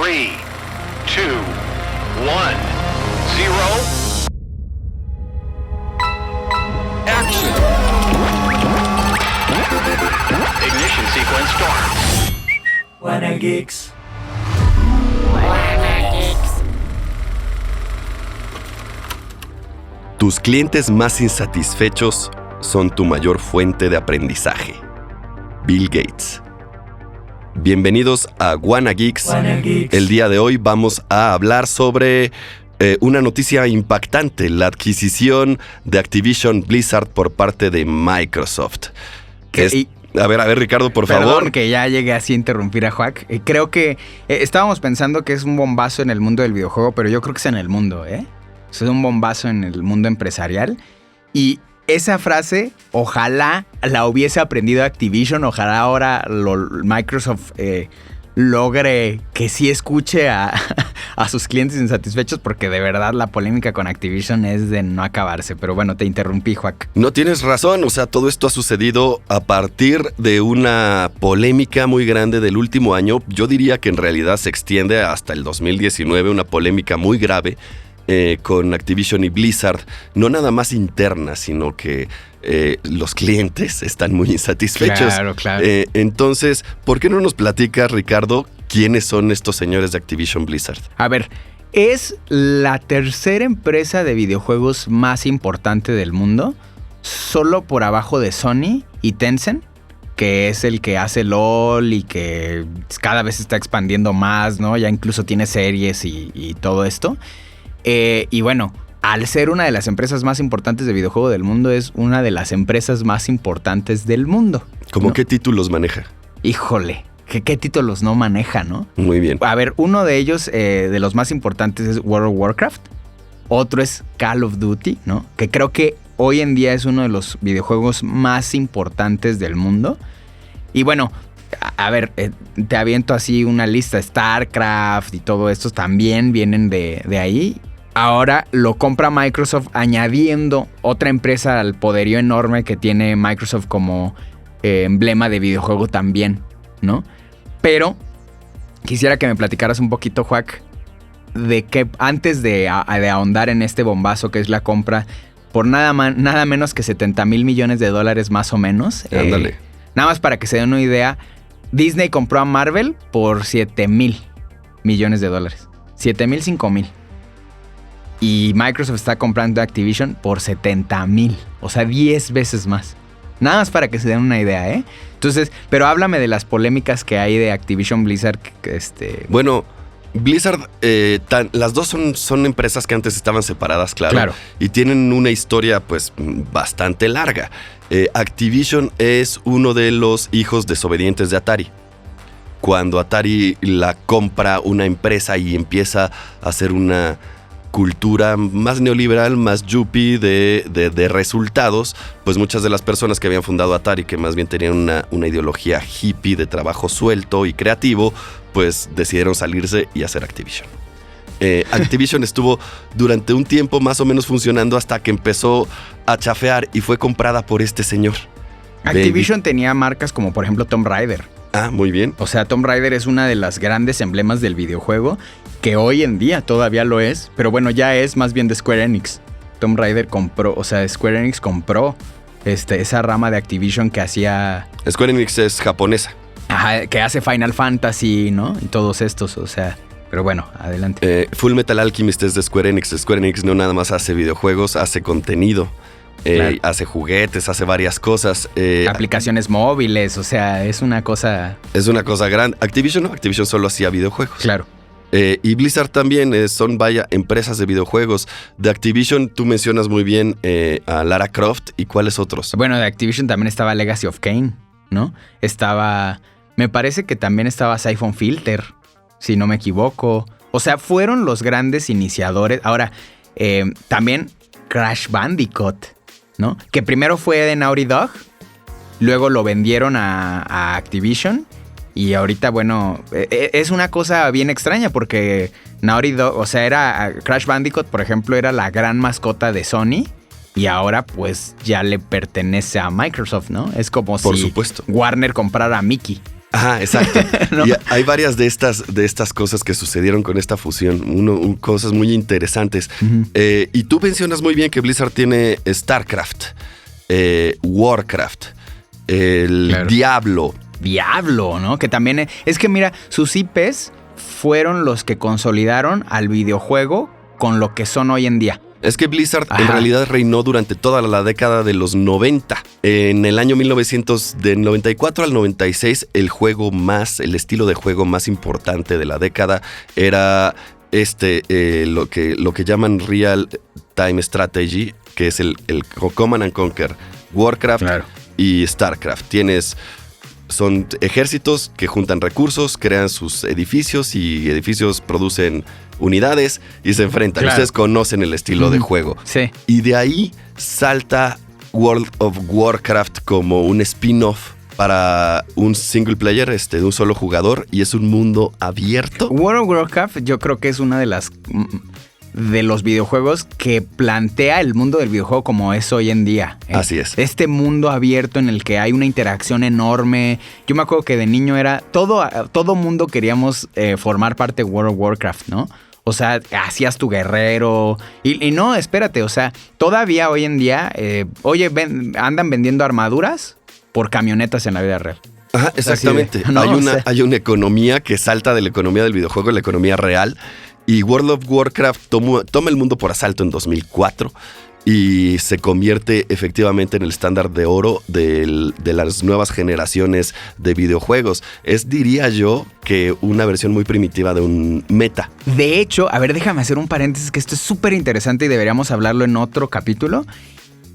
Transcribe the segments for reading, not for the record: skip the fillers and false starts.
3, 2, 1, 0. Action. Ignition sequence start. Wanna Geeks. Tus clientes más insatisfechos son tu mayor fuente de aprendizaje. Bill Gates. Bienvenidos a Wanna Geeks. El día de hoy vamos a hablar sobre una noticia impactante, la adquisición de Activision Blizzard por parte de Microsoft. A ver, Ricardo, por favor. Perdón que ya llegué así a interrumpir a Juac. Creo que estábamos pensando que es un bombazo en el mundo del videojuego, pero yo creo que es en el mundo, ¿eh? Es un bombazo en el mundo empresarial. Y esa frase, ojalá la hubiese aprendido Activision, ojalá ahora Microsoft logre que sí escuche a sus clientes insatisfechos, porque de verdad la polémica con Activision es de no acabarse. Pero bueno, te interrumpí, Juac. No tienes razón, o sea, todo esto ha sucedido a partir de una polémica muy grande del último año. Yo diría que en realidad se extiende hasta el 2019, una polémica muy grave con Activision y Blizzard, no nada más interna, sino que los clientes están muy insatisfechos. Claro. Entonces, ¿por qué no nos platicas, Ricardo, quiénes son estos señores de Activision Blizzard? A ver, es la tercera empresa de videojuegos más importante del mundo, solo por abajo de Sony y Tencent, que es el que hace LOL y que cada vez se está expandiendo más, ¿no? Ya incluso tiene series y todo esto. Y bueno, al ser una de las empresas más importantes de videojuego del mundo, es una de las empresas más importantes del mundo. ¿Cómo ¿no? qué títulos maneja? Híjole, ¿qué títulos no maneja, no? Muy bien. A ver, uno de ellos, de los más importantes, es World of Warcraft. Otro es Call of Duty, ¿no? Que creo que hoy en día es uno de los videojuegos más importantes del mundo. Y bueno, a ver, te aviento así una lista. StarCraft y todo esto también vienen de ahí. Ahora lo compra Microsoft, añadiendo otra empresa al poderío enorme que tiene Microsoft como emblema de videojuego también, ¿no? Pero quisiera que me platicaras un poquito, Juac, de que antes de ahondar en este bombazo que es la compra por nada menos que $70 mil millones más o menos. Ándale. Nada más para que se den una idea, Disney compró a Marvel por $7 mil millones. 7 mil, 5 mil. Y Microsoft está comprando Activision por 70 mil. O sea, 10 veces más. Nada más para que se den una idea, ¿eh? Entonces, pero háblame de las polémicas que hay de Activision Blizzard. Bueno, Blizzard, las dos son empresas que antes estaban separadas, claro. Y tienen una historia, pues, bastante larga. Activision es uno de los hijos desobedientes de Atari. Cuando Atari la compra una empresa y empieza a hacer una cultura más neoliberal, más yuppie de resultados, pues muchas de las personas que habían fundado Atari, que más bien tenían una ideología hippie de trabajo suelto y creativo, pues decidieron salirse y hacer Activision. Activision estuvo durante un tiempo más o menos funcionando hasta que empezó a chafear y fue comprada por este señor. Activision tenía marcas como por ejemplo Tomb Raider. Ah, muy bien. O sea, Tomb Raider es una de las grandes emblemas del videojuego, que hoy en día todavía lo es, pero bueno, ya es más bien de Square Enix. Tomb Raider Square Enix compró esa rama de Activision que hacía... Square Enix es japonesa. Ajá, que hace Final Fantasy, ¿no? Y todos estos, o sea... Pero bueno, adelante. Full Metal Alchemist es de Square Enix. Square Enix no nada más hace videojuegos, hace contenido. Claro. Hace juguetes, hace varias cosas. Aplicaciones móviles, o sea, es una cosa... Es una cosa grande. Activision no, Activision solo hacía videojuegos. Claro. Y Blizzard también son, empresas de videojuegos. De Activision tú mencionas muy bien a Lara Croft. ¿Y cuáles otros? Bueno, de Activision también estaba Legacy of Kain, ¿no? Me parece que también estaba Siphon Filter, si no me equivoco. O sea, fueron los grandes iniciadores. Ahora, también Crash Bandicoot, ¿no? Que primero fue de Naughty Dog, luego lo vendieron a Activision. Y ahorita, bueno, es una cosa bien extraña porque Naughty Dog, o sea, Crash Bandicoot, por ejemplo, era la gran mascota de Sony. Y ahora, pues, ya le pertenece a Microsoft, ¿no? Es como por si supuesto. Warner comprara a Mickey. Ajá, exacto. ¿No? Y hay varias de estas cosas que sucedieron con esta fusión, cosas muy interesantes. Uh-huh. Y tú mencionas muy bien que Blizzard tiene StarCraft, Warcraft, el claro. Diablo, ¿no? Que también es que mira, sus IPs fueron los que consolidaron al videojuego con lo que son hoy en día. Es que Blizzard en realidad reinó durante toda la década de los 90. En el año 1994 al 96, el estilo de juego más importante de la década era lo que llaman Real Time Strategy, que es el Command and Conquer, Warcraft y StarCraft. Son ejércitos que juntan recursos, crean sus edificios y edificios producen unidades y se enfrentan. Claro. Ustedes conocen el estilo de juego. Sí. Y de ahí salta World of Warcraft como un spin-off para un single player de un solo jugador y es un mundo abierto. World of Warcraft yo creo que es una de los videojuegos que plantea el mundo del videojuego como es hoy en día. Así es. Este mundo abierto en el que hay una interacción enorme. Yo me acuerdo que de niño todo mundo queríamos formar parte de World of Warcraft, ¿no? O sea, hacías tu guerrero. Y no, espérate, o sea, todavía hoy en día, andan vendiendo armaduras por camionetas en la vida real. Ajá, exactamente. Hay una economía que salta de la economía del videojuego a la economía real. Y World of Warcraft toma el mundo por asalto en 2004 y se convierte efectivamente en el estándar de oro de las nuevas generaciones de videojuegos. Es, diría yo, que una versión muy primitiva de un meta. De hecho, a ver, déjame hacer un paréntesis, que esto es súper interesante y deberíamos hablarlo en otro capítulo.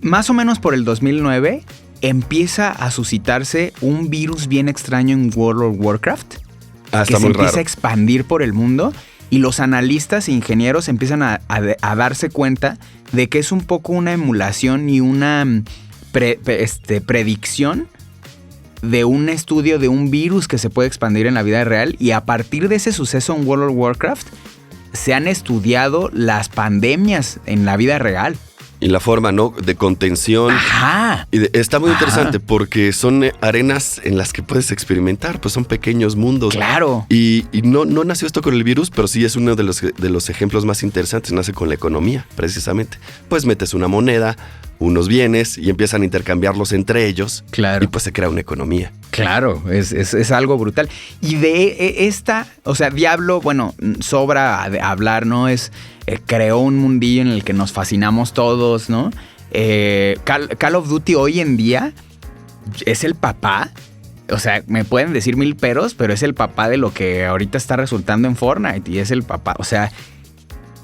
Más o menos por el 2009 empieza a suscitarse un virus bien extraño en World of Warcraft. Está muy raro. Empieza a expandir por el mundo. Y los analistas e ingenieros empiezan a darse cuenta de que es un poco una emulación y una predicción de un estudio de un virus que se puede expandir en la vida real. Y a partir de ese suceso en World of Warcraft se han estudiado las pandemias en la vida real. Y la forma, ¿no?, de contención. Ajá. Está muy interesante porque son arenas en las que puedes experimentar, pues son pequeños mundos. Claro. Y no nació esto con el virus, pero sí es uno de los ejemplos más interesantes. Nace con la economía, precisamente. Pues metes una moneda, unos bienes y empiezan a intercambiarlos entre ellos. Claro. Y pues se crea una economía. Claro, es algo brutal. Y de esta, o sea, Diablo, bueno, sobra hablar, ¿no? Creó un mundillo en el que nos fascinamos todos, ¿no? Call of Duty hoy en día es el papá. O sea, me pueden decir mil peros, pero es el papá de lo que ahorita está resultando en Fortnite. Y es el papá, o sea,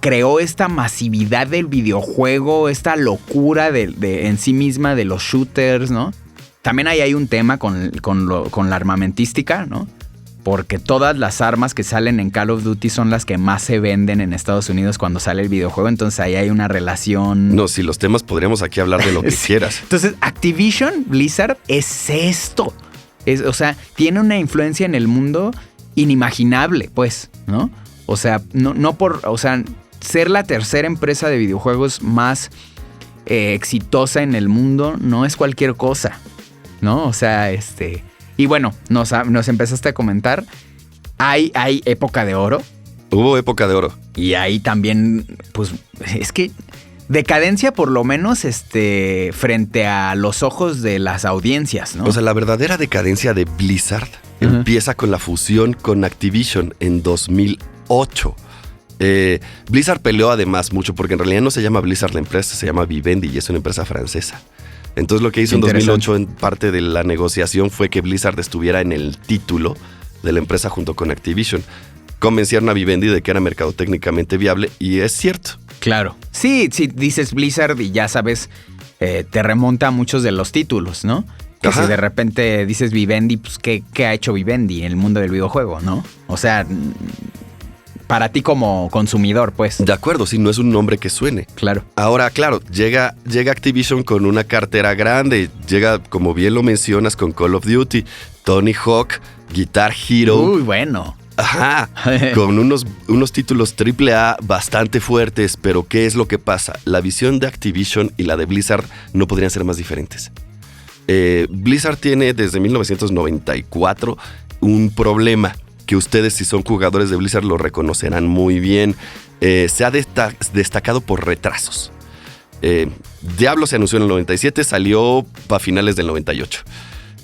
creó esta masividad del videojuego, esta locura en sí misma de los shooters, ¿no? También ahí hay un tema con la armamentística, ¿no? Porque todas las armas que salen en Call of Duty son las que más se venden en Estados Unidos cuando sale el videojuego. Entonces ahí hay una relación. No, si los temas podríamos aquí hablar de lo que quieras. Entonces Activision Blizzard es esto. O sea, tiene una influencia en el mundo inimaginable, pues, ¿no? O sea, ser la tercera empresa de videojuegos más exitosa en el mundo no es cualquier cosa, ¿no? O sea, y bueno, nos empezaste a comentar, hay época de oro. Hubo época de oro. Y ahí también, pues, es que decadencia por lo menos frente a los ojos de las audiencias, ¿no? O sea, la verdadera decadencia de Blizzard empieza con la fusión con Activision en 2008. Blizzard peleó además mucho porque en realidad no se llama Blizzard la empresa, se llama Vivendi y es una empresa francesa. Entonces lo que hizo en 2008 en parte de la negociación fue que Blizzard estuviera en el título de la empresa junto con Activision. Convencieron a Vivendi de que era mercadotécnicamente viable y es cierto. Claro. Sí, dices Blizzard y ya sabes, te remonta a muchos de los títulos, ¿no? Que si de repente dices Vivendi, pues ¿qué ha hecho Vivendi en el mundo del videojuego, no? O sea, para ti como consumidor, pues. De acuerdo, sí, no es un nombre que suene. Claro. Ahora, claro, llega Activision con una cartera grande. Llega, como bien lo mencionas, con Call of Duty, Tony Hawk, Guitar Hero. Uy, bueno. Ajá, con unos títulos AAA bastante fuertes. Pero ¿qué es lo que pasa? La visión de Activision y la de Blizzard no podrían ser más diferentes. Blizzard tiene desde 1994 un problema que ustedes, si son jugadores de Blizzard, lo reconocerán muy bien. Se ha destacado por retrasos. Diablo se anunció en el 97, salió para finales del 98.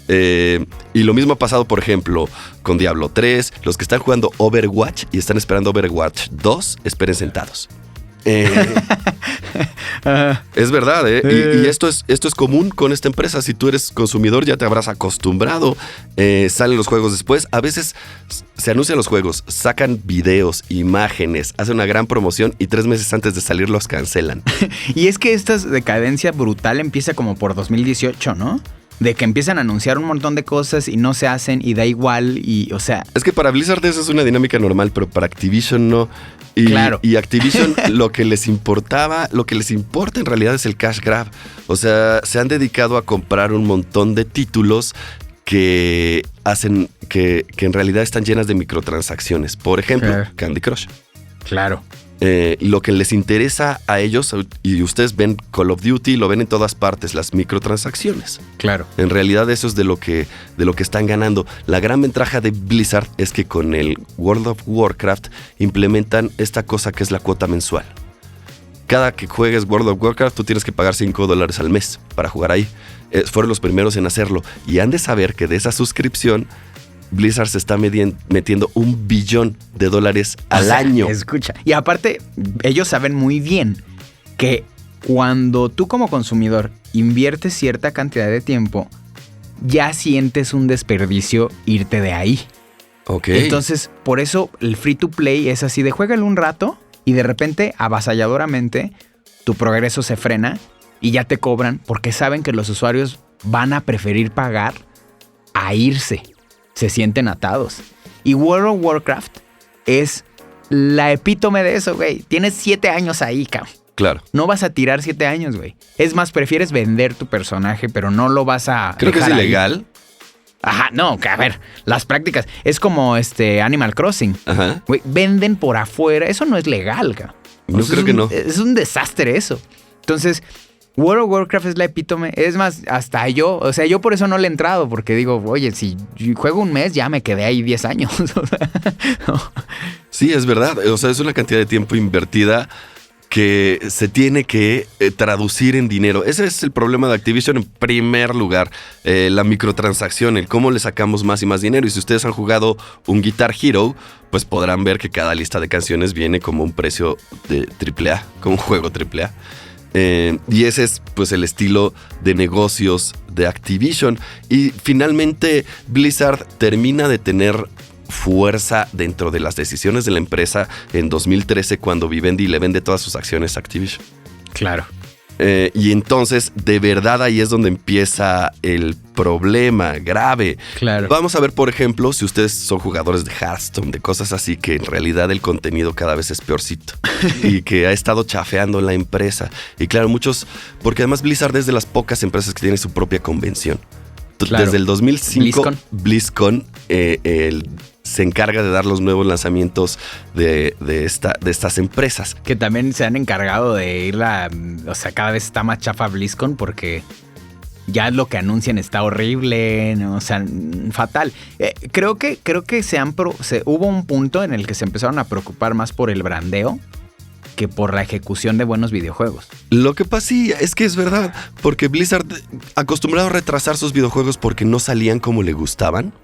Y lo mismo ha pasado, por ejemplo, con Diablo 3. Los que están jugando Overwatch y están esperando Overwatch 2, esperen sentados. Es verdad, y esto es común con esta empresa. Si tú eres consumidor, ya te habrás acostumbrado. Salen los juegos después. A veces se anuncian los juegos, sacan videos, imágenes, hacen una gran promoción y 3 meses antes de salir los cancelan. Y es que esta decadencia brutal empieza como por 2018, ¿no? De que empiezan a anunciar un montón de cosas y no se hacen y da igual y, o sea... Es que para Blizzard eso es una dinámica normal, pero para Activision no. Claro. Y Activision lo que les importa en realidad es el cash grab. O sea, se han dedicado a comprar un montón de títulos que hacen que en realidad están llenas de microtransacciones. Por ejemplo, Candy Crush. Claro. Lo que les interesa a ellos, y ustedes ven Call of Duty, lo ven en todas partes, las microtransacciones. Claro. En realidad eso es de lo que están ganando. La gran ventaja de Blizzard es que con el World of Warcraft implementan esta cosa que es la cuota mensual. Cada que juegues World of Warcraft tú tienes que pagar $5 al mes para jugar ahí. Fueron los primeros en hacerlo. Y han de saber que de esa suscripción Blizzard se está metiendo $1 billón al año. Escucha. Y aparte, ellos saben muy bien que cuando tú como consumidor inviertes cierta cantidad de tiempo, ya sientes un desperdicio irte de ahí. Ok. Entonces, por eso el free to play es así de juégalo un rato y de repente, avasalladoramente, tu progreso se frena y ya te cobran porque saben que los usuarios van a preferir pagar a irse. Se sienten atados. Y World of Warcraft es la epítome de eso, güey. Tienes 7 años ahí, cabrón. Claro. No vas a tirar 7 años, güey. Es más, prefieres vender tu personaje, pero no lo vas a... Creo que es ilegal. Ajá, no, que a ver, las prácticas. Es como Animal Crossing. Ajá. Güey, venden por afuera. Eso no es legal, cabrón. No, creo que no. Es un desastre eso. Entonces... World of Warcraft es la epítome. Es más, hasta yo por eso no le he entrado, porque digo, oye, si juego un mes, ya me quedé ahí 10 años. No. Sí, es verdad. O sea, es una cantidad de tiempo invertida que se tiene que traducir en dinero. Ese es el problema de Activision en primer lugar. La microtransacción, el cómo le sacamos más y más dinero. Y si ustedes han jugado un Guitar Hero, pues podrán ver que cada lista de canciones viene como un precio de AAA, como un juego AAA. Y ese es pues el estilo de negocios de Activision. Y finalmente Blizzard termina de tener fuerza dentro de las decisiones de la empresa en 2013 cuando Vivendi le vende todas sus acciones a Activision. Claro. Y entonces, de verdad, ahí es donde empieza el problema grave. Claro. Vamos a ver, por ejemplo, si ustedes son jugadores de Hearthstone, de cosas así, que en realidad el contenido cada vez es peorcito y que ha estado chafeando la empresa. Y claro, muchos, porque además Blizzard es de las pocas empresas que tienen su propia convención. Claro. Desde el 2005, BlizzCon se encarga de dar los nuevos lanzamientos de estas empresas. Que también se han encargado de ir o sea, cada vez está más chafa BlizzCon porque ya lo que anuncian está horrible, ¿no? O sea, fatal. Creo que hubo un punto en el que se empezaron a preocupar más por el brandeo que por la ejecución de buenos videojuegos. Lo que pasa sí, es que es verdad, porque Blizzard, acostumbrado a retrasar sus videojuegos porque no salían como le gustaban,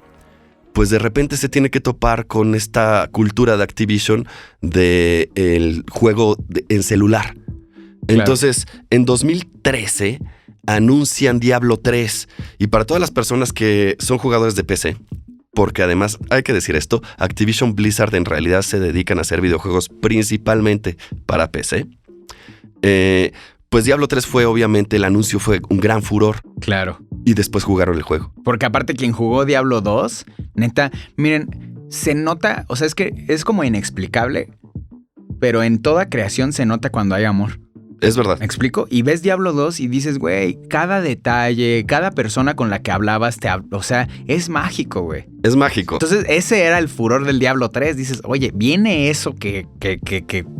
pues de repente se tiene que topar con esta cultura de Activision de el juego en celular. Claro. Entonces, en 2013 anuncian Diablo 3 y para todas las personas que son jugadores de PC, porque además hay que decir esto, Activision Blizzard en realidad se dedican a hacer videojuegos principalmente para PC. Pues Diablo 3 obviamente el anuncio fue un gran furor. Claro. Y después jugaron el juego. Porque aparte quien jugó Diablo 2, neta, miren, se nota, o sea, es que es como inexplicable, pero en toda creación se nota cuando hay amor. Es verdad. ¿Me explico? Y ves Diablo 2 y dices, güey, cada detalle, cada persona con la que hablabas, o sea, es mágico, güey. Es mágico. Entonces, ese era el furor del Diablo 3. Dices, oye, viene eso que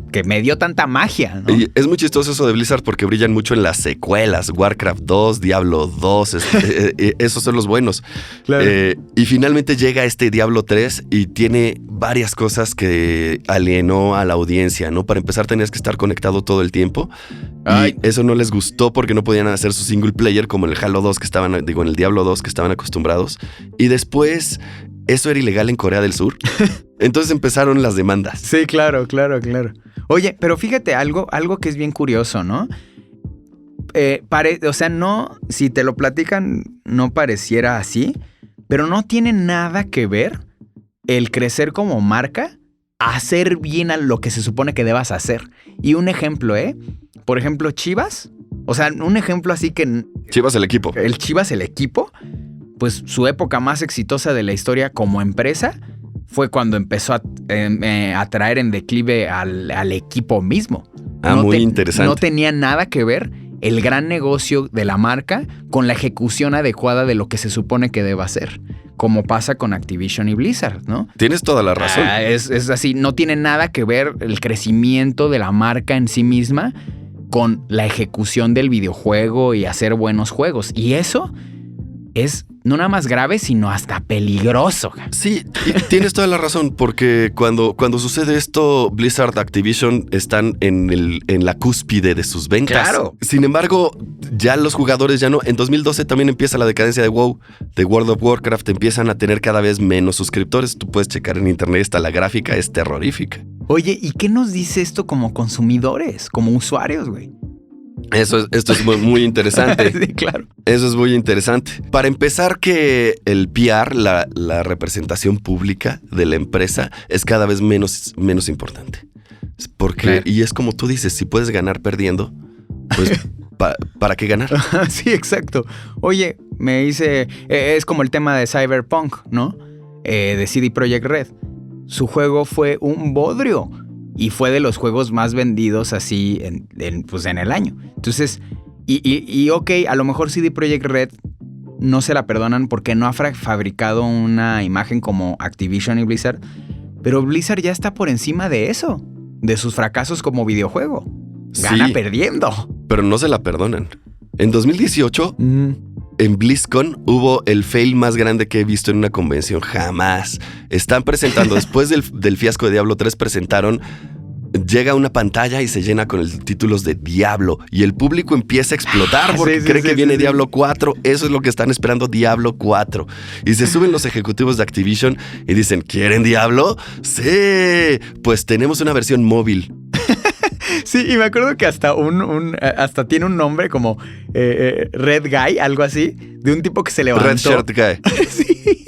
que me dio tanta magia, ¿no? Y es muy chistoso eso de Blizzard porque brillan mucho en las secuelas. Warcraft 2, Diablo 2, esos son los buenos. Claro. Y finalmente llega este Diablo 3 y tiene varias cosas que alienó a la audiencia, ¿no? Para empezar tenías que estar conectado todo el tiempo. Ay. Y eso no les gustó porque no podían hacer su single player como en el Halo 2 en el Diablo 2 que estaban acostumbrados. Y después eso era ilegal en Corea del Sur. Entonces empezaron las demandas. Sí, claro. Oye, pero fíjate algo que es bien curioso, ¿no? O sea, no, si te lo platican, no pareciera así, pero no tiene nada que ver el crecer como marca a hacer bien a lo que se supone que debas hacer. Y un ejemplo, por ejemplo, Chivas. O sea, un ejemplo así que... Chivas el equipo. El Chivas el equipo, pues su época más exitosa de la historia como empresa fue cuando empezó a traer en declive al equipo mismo. Muy interesante. No tenía nada que ver el gran negocio de la marca con la ejecución adecuada de lo que se supone que deba hacer, como pasa con Activision y Blizzard, ¿no? Tienes toda la razón. Es así, no tiene nada que ver el crecimiento de la marca en sí misma con la ejecución del videojuego y hacer buenos juegos. Y eso es no nada más grave, sino hasta peligroso. Sí, tienes toda la razón, porque cuando sucede esto, Blizzard, Activision están en la cúspide de sus ventas. Claro. Sin embargo, ya los jugadores ya no. En 2012 también empieza la decadencia de WoW, de World of Warcraft. Empiezan a tener cada vez menos suscriptores. Tú puedes checar en internet, la gráfica es terrorífica. Oye, ¿y qué nos dice esto como consumidores, como usuarios, güey? Esto es muy interesante. Sí, claro. Eso es muy interesante. Para empezar, que el PR, la representación pública de la empresa, es cada vez menos importante. Porque, claro. Y es como tú dices, si puedes ganar perdiendo, pues ¿para qué ganar? Sí, exacto. Oye, me dice, es como el tema de Cyberpunk, ¿no? De CD Projekt Red. Su juego fue un bodrio. Y fue de los juegos más vendidos así pues en el año. Entonces, ok, a lo mejor CD Projekt Red no se la perdonan porque no ha fabricado una imagen como Activision y Blizzard. Pero Blizzard ya está por encima de eso, de sus fracasos como videojuego. Gana perdiendo. Pero no se la perdonan. En 2018, en BlizzCon hubo el fail más grande que he visto en una convención. Jamás. Están presentando, después del fiasco de Diablo 3, llega una pantalla y se llena con el títulos de Diablo. Y el público empieza a explotar porque cree que viene Diablo 4. Eso es lo que están esperando, Diablo 4. Y se suben los ejecutivos de Activision y dicen, ¿quieren Diablo? ¡Sí! Pues tenemos una versión móvil. Sí, y me acuerdo que hasta hasta tiene un nombre como Red Guy, algo así, de un tipo que se levantó. Red Shirt Guy. Sí.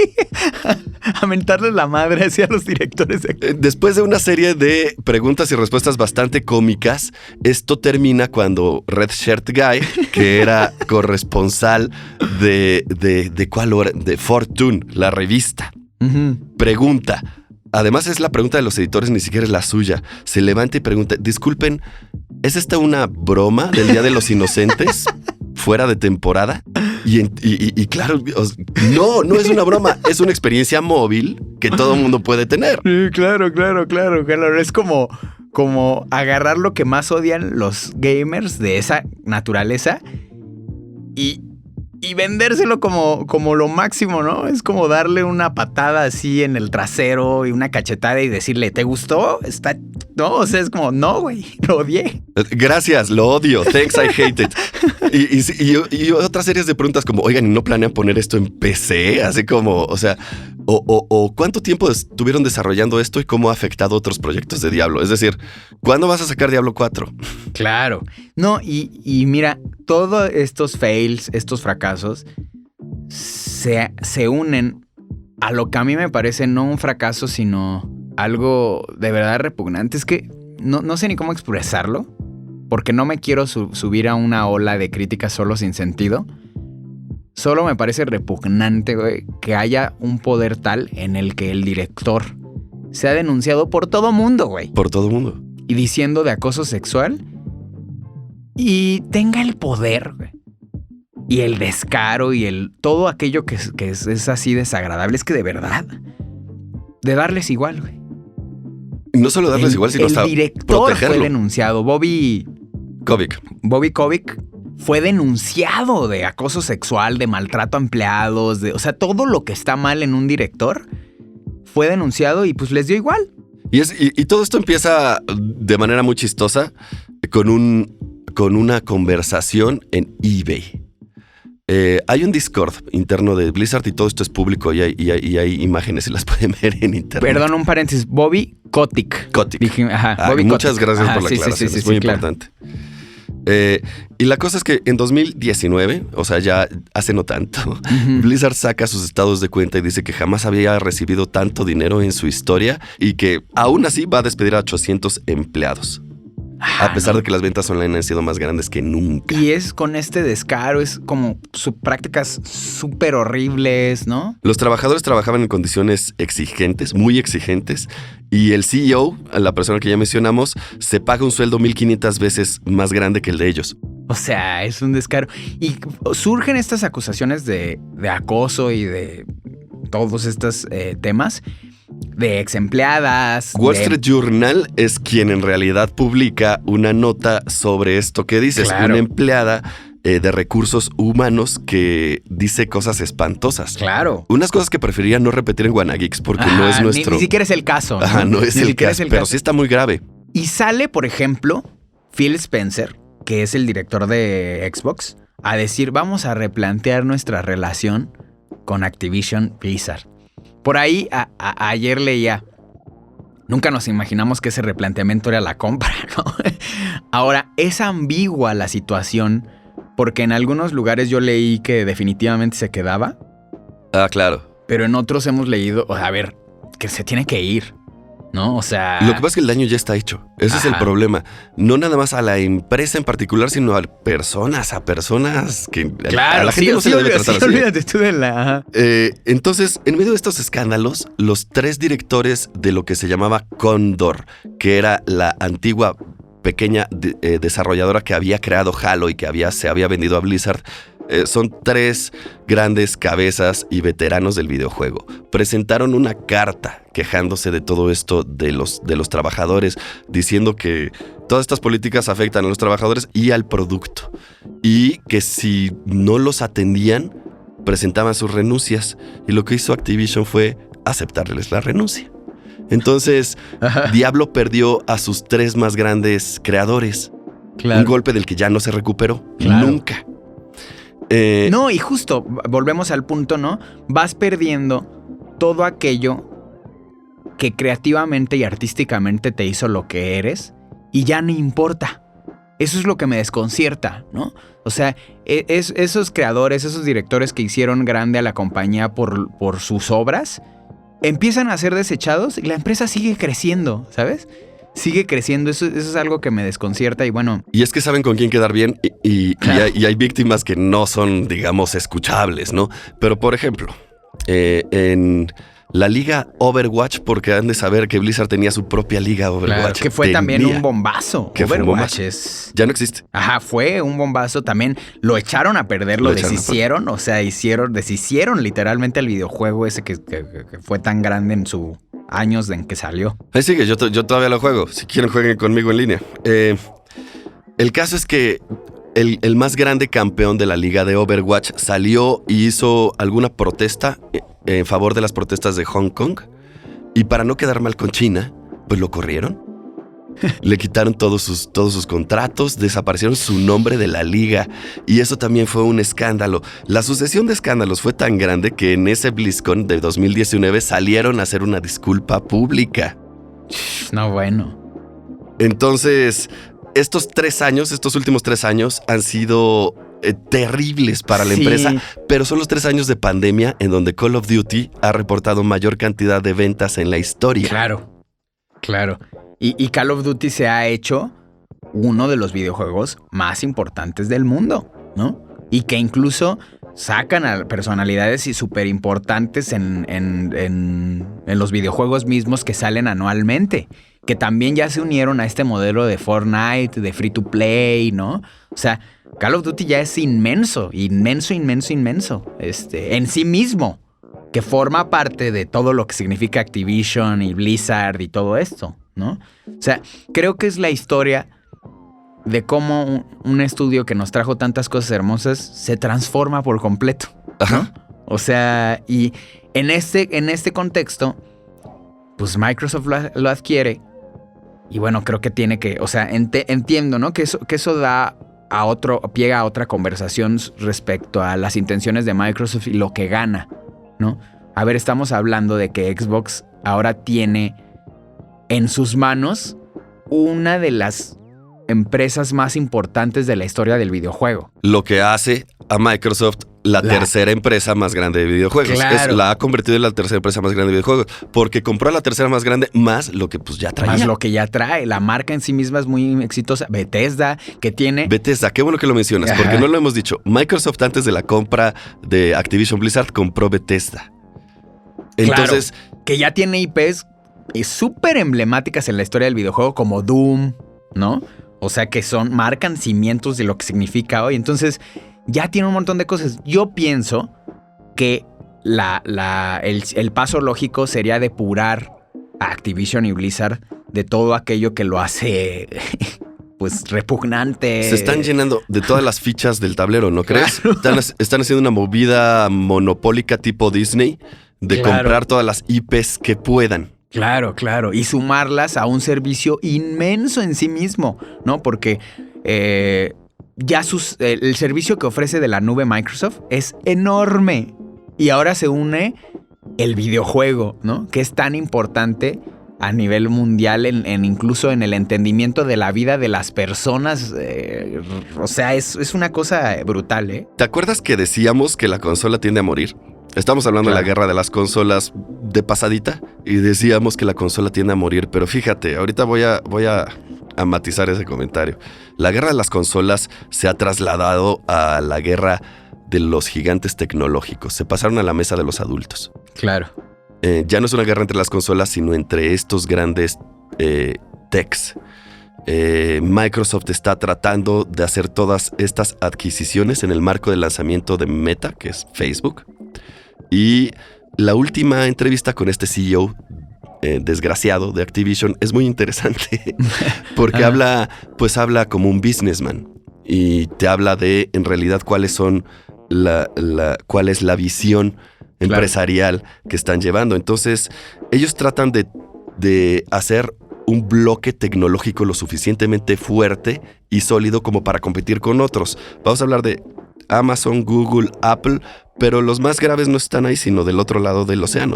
A mentarles la madre hacia los directores. Después de una serie de preguntas y respuestas bastante cómicas, esto termina cuando Red Shirt Guy, que era corresponsal de ¿cuál hora? De Fortune, la revista, pregunta. Además es la pregunta de los editores, ni siquiera es la suya. Se levanta y pregunta, disculpen, ¿es esta una broma del Día de los Inocentes? ¿Fuera de temporada? Y claro, no es una broma, es una experiencia móvil que todo el mundo puede tener. Sí, claro. Es como agarrar lo que más odian los gamers de esa naturaleza y vendérselo como lo máximo, ¿no? Es como darle una patada así en el trasero y una cachetada y decirle, ¿te gustó? No, o sea, es como, no, güey, lo odié. Gracias, lo odio. Thanks, I hate it. Y otras series de preguntas como, oigan, ¿y no planean poner esto en PC? Así como, o sea, o ¿cuánto tiempo estuvieron desarrollando esto y cómo ha afectado otros proyectos de Diablo? Es decir, ¿cuándo vas a sacar Diablo 4? Claro. No, y mira, todos estos fails, estos fracasos, se unen a lo que a mí me parece no un fracaso, sino algo de verdad repugnante. Es que no sé ni cómo expresarlo, porque no me quiero subir a una ola de críticas solo sin sentido. Solo me parece repugnante, güey, que haya un poder tal en el que el director sea denunciado por todo mundo, güey. Por todo mundo. Y diciendo de acoso sexual y tenga el poder, güey. Y el descaro y todo aquello que es así desagradable. Es que de verdad, de darles igual, güey. no solo darles igual, sino hasta el director protegerlo. fue denunciado. Bobby Kotick fue denunciado de acoso sexual, de maltrato a empleados, o sea, todo lo que está mal en un director fue denunciado y pues les dio igual. Y todo esto empieza de manera muy chistosa con una conversación en eBay. Hay un Discord interno de Blizzard y todo esto es público y hay imágenes y las pueden ver en internet. Perdón, un paréntesis. Bobby Kotick. Muchas gracias por la aclaración. Sí, es muy claro. importante. Y la cosa es que en 2019, o sea, ya hace no tanto, Blizzard saca sus estados de cuenta y dice que jamás había recibido tanto dinero en su historia y que aún así va a despedir a 800 empleados. A pesar de que las ventas online han sido más grandes que nunca. Y es con este descaro, es como prácticas súper horribles, ¿no? Los trabajadores trabajaban en condiciones exigentes, muy exigentes, y el CEO, la persona que ya mencionamos, se paga un sueldo 1,500 veces más grande que el de ellos. O sea, es un descaro. Y surgen estas acusaciones de acoso y de todos estos temas de ex empleadas. Wall Street Journal es quien en realidad publica una nota sobre esto que dices. Claro. Una empleada de recursos humanos que dice cosas espantosas. Claro. Unas cosas que preferiría no repetir en WannaGeeks porque no es nuestro... Ni siquiera es el caso. ¿no? Ajá, no es el caso, pero sí está muy grave. Y sale, por ejemplo, Phil Spencer, que es el director de Xbox, a decir, vamos a replantear nuestra relación con Activision Blizzard. Por ahí, ayer leía, nunca nos imaginamos que ese replanteamiento era la compra, ¿no? Ahora, es ambigua la situación, porque en algunos lugares yo leí que definitivamente se quedaba. Ah, claro. Pero en otros hemos leído, o sea, a ver, que se tiene que ir, ¿no? O sea... Lo que pasa es que el daño ya está hecho. Ese es el problema. No nada más a la empresa en particular, sino a personas que... Claro, a la gente no se le debe tratar así. Olvídate tú de la... Entonces, en medio de estos escándalos, los 3 directores de lo que se llamaba Condor, que era la antigua pequeña desarrolladora que había creado Halo y que se había vendido a Blizzard, son 3 grandes cabezas y veteranos del videojuego. Presentaron una carta quejándose de todo esto de los trabajadores, diciendo que todas estas políticas afectan a los trabajadores y al producto. Y que si no los atendían, presentaban sus renuncias. Y lo que hizo Activision fue aceptarles la renuncia. Entonces, Diablo perdió a sus 3 más grandes creadores. Claro. Un golpe del que ya no se recuperó. Claro. Nunca. No, y justo, volvemos al punto, ¿no? Vas perdiendo todo aquello que creativamente y artísticamente te hizo lo que eres y ya no importa. Eso es lo que me desconcierta, ¿no? O sea, esos creadores, esos directores que hicieron grande a la compañía por sus obras, empiezan a ser desechados y la empresa sigue creciendo, ¿sabes? Sigue creciendo, eso es algo que me desconcierta y bueno... Y es que saben con quién quedar bien y hay víctimas que no son, digamos, escuchables, ¿no? Pero, por ejemplo, en la liga Overwatch, porque han de saber que Blizzard tenía su propia liga Overwatch. Claro, que fue también un bombazo. Que Overwatch ya no existe. Ajá, fue un bombazo también. Lo echaron a perder, lo deshicieron. O sea, deshicieron literalmente el videojuego ese que fue tan grande en su... años en que salió. Ahí sigue, yo todavía lo juego. Si quieren, jueguen conmigo en línea. El caso es que el más grande campeón de la liga de Overwatch salió y hizo alguna protesta en favor de las protestas de Hong Kong. Y para no quedar mal con China, pues lo corrieron. Le quitaron todos sus contratos, desaparecieron su nombre de la liga y eso también fue un escándalo. La sucesión de escándalos fue tan grande que en ese BlizzCon de 2019 salieron a hacer una disculpa pública. No, bueno. Entonces, estos últimos 3 años han sido terribles para la empresa, pero son los 3 años de pandemia en donde Call of Duty ha reportado mayor cantidad de ventas en la historia. Claro. Y Call of Duty se ha hecho uno de los videojuegos más importantes del mundo, ¿no? Y que incluso sacan a personalidades súper importantes en los videojuegos mismos que salen anualmente, que también ya se unieron a este modelo de Fortnite, de free to play, ¿no? O sea, Call of Duty ya es inmenso en sí mismo, que forma parte de todo lo que significa Activision y Blizzard y todo esto. ¿no? O sea, creo que es la historia de cómo un estudio que nos trajo tantas cosas hermosas se transforma por completo, ¿no? Ajá. O sea, y en este contexto, pues Microsoft lo adquiere. Y bueno, creo que tiene que, o sea, entiendo, ¿no? Que eso da pie a otra conversación respecto a las intenciones de Microsoft y lo que gana, ¿no? A ver, estamos hablando de que Xbox ahora tiene en sus manos una de las empresas más importantes de la historia del videojuego. Lo que hace a Microsoft la tercera empresa más grande de videojuegos. Claro. La ha convertido en la tercera empresa más grande de videojuegos. Porque compró a la tercera más grande más lo que pues ya traía. Más lo que ya trae. La marca en sí misma es muy exitosa. Bethesda, que tiene... Bethesda, qué bueno que lo mencionas, porque no lo hemos dicho. Microsoft, antes de la compra de Activision Blizzard, compró Bethesda. Entonces... Claro, que ya tiene IPs súper emblemáticas en la historia del videojuego, como Doom, ¿no? O sea, que marcan cimientos de lo que significa hoy. Entonces, ya tiene un montón de cosas. Yo pienso que el paso lógico sería depurar a Activision y Blizzard de todo aquello que lo hace... pues repugnante. Se están llenando de todas las fichas del tablero, ¿no crees? Claro. Están haciendo una movida monopólica tipo Disney de comprar todas las IPs que puedan. Claro, claro. Y sumarlas a un servicio inmenso en sí mismo, ¿no? Porque ya el servicio que ofrece de la nube Microsoft es enorme. Y ahora se une el videojuego, ¿no? Que es tan importante a nivel mundial, incluso en el entendimiento de la vida de las personas. O sea, es una cosa brutal, ¿eh? ¿Te acuerdas que decíamos que la consola tiende a morir? Estamos hablando de la guerra de las consolas de pasadita y decíamos que la consola tiende a morir, pero fíjate, ahorita voy a matizar ese comentario. La guerra de las consolas se ha trasladado a la guerra de los gigantes tecnológicos. Se pasaron a la mesa de los adultos. Claro. Ya no es una guerra entre las consolas, sino entre estos grandes techs. Microsoft está tratando de hacer todas estas adquisiciones en el marco del lanzamiento de Meta, que es Facebook. Y la última entrevista con este CEO desgraciado de Activision es muy interesante porque habla como un businessman y te habla de en realidad cuál es la visión empresarial que están llevando. Entonces, ellos tratan de hacer un bloque tecnológico lo suficientemente fuerte y sólido como para competir con otros. Vamos a hablar de Amazon, Google, Apple, pero los más graves no están ahí, sino del otro lado del océano.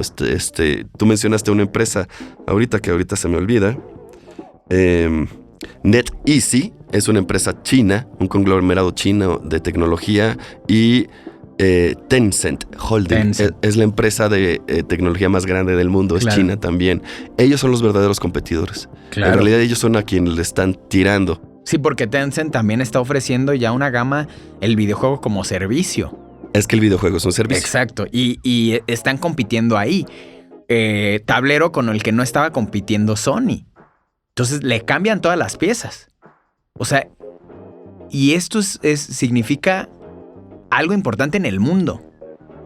Tú mencionaste una empresa ahorita se me olvida. NetEasy es una empresa china, un conglomerado chino de tecnología, y Tencent Holding es la empresa de tecnología más grande del mundo, es China también. Ellos son los verdaderos competidores. En realidad ellos son a quienes le están tirando. Sí, porque Tencent también está ofreciendo ya una gama, el videojuego como servicio. Es que el videojuego es un servicio. Exacto, y están compitiendo ahí. Tablero con el que no estaba compitiendo Sony. Entonces le cambian todas las piezas. O sea, y esto significa algo importante en el mundo.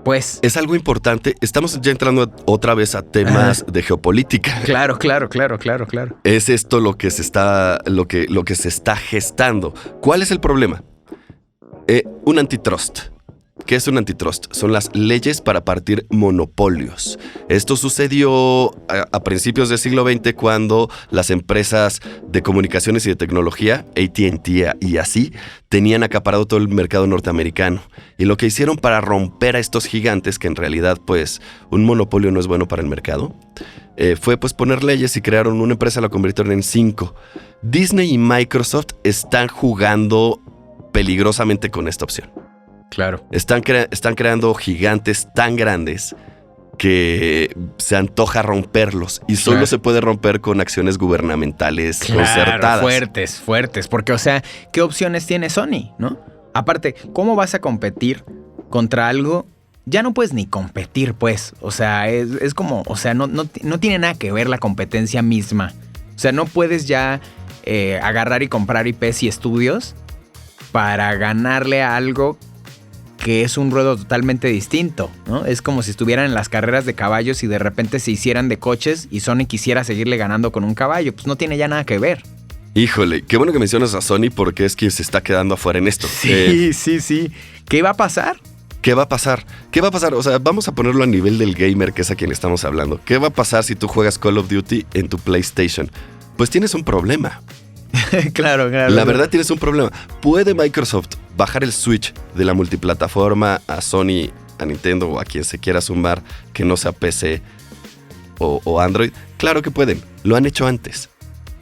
Pues es algo importante. Estamos ya entrando otra vez a temas de geopolítica. Claro. Es esto lo que se está gestando. ¿Cuál es el problema? Un antitrust. ¿Qué es un antitrust? Son las leyes para partir monopolios. Esto sucedió a principios del siglo XX cuando las empresas de comunicaciones y de tecnología, AT&T y así, tenían acaparado todo el mercado norteamericano. Y lo que hicieron para romper a estos gigantes, que en realidad pues un monopolio no es bueno para el mercado, fue pues poner leyes y crearon una empresa, la convirtieron en 5. Disney y Microsoft están jugando peligrosamente con esta opción. Claro. Están creando gigantes tan grandes que se antoja romperlos y solo se puede romper con acciones gubernamentales concertadas. Fuertes, porque o sea, ¿qué opciones tiene Sony, no? Aparte, ¿cómo vas a competir contra algo? Ya no puedes ni competir, pues. O sea, es como, o sea, no tiene nada que ver la competencia misma. O sea, no puedes ya agarrar y comprar IPs y estudios para ganarle a algo que es un ruedo totalmente distinto, ¿no? Es como si estuvieran en las carreras de caballos y de repente se hicieran de coches y Sony quisiera seguirle ganando con un caballo. Pues no tiene ya nada que ver. Híjole, qué bueno que mencionas a Sony porque es quien se está quedando afuera en esto. Sí. ¿Qué va a pasar? ¿Qué va a pasar? O sea, vamos a ponerlo a nivel del gamer, que es a quien estamos hablando. ¿Qué va a pasar si tú juegas Call of Duty en tu PlayStation? Pues tienes un problema. Claro. La verdad tienes un problema. ¿Puede Microsoft bajar el switch de la multiplataforma a Sony, a Nintendo o a quien se quiera sumar que no sea PC o Android? Claro que pueden. Lo han hecho antes.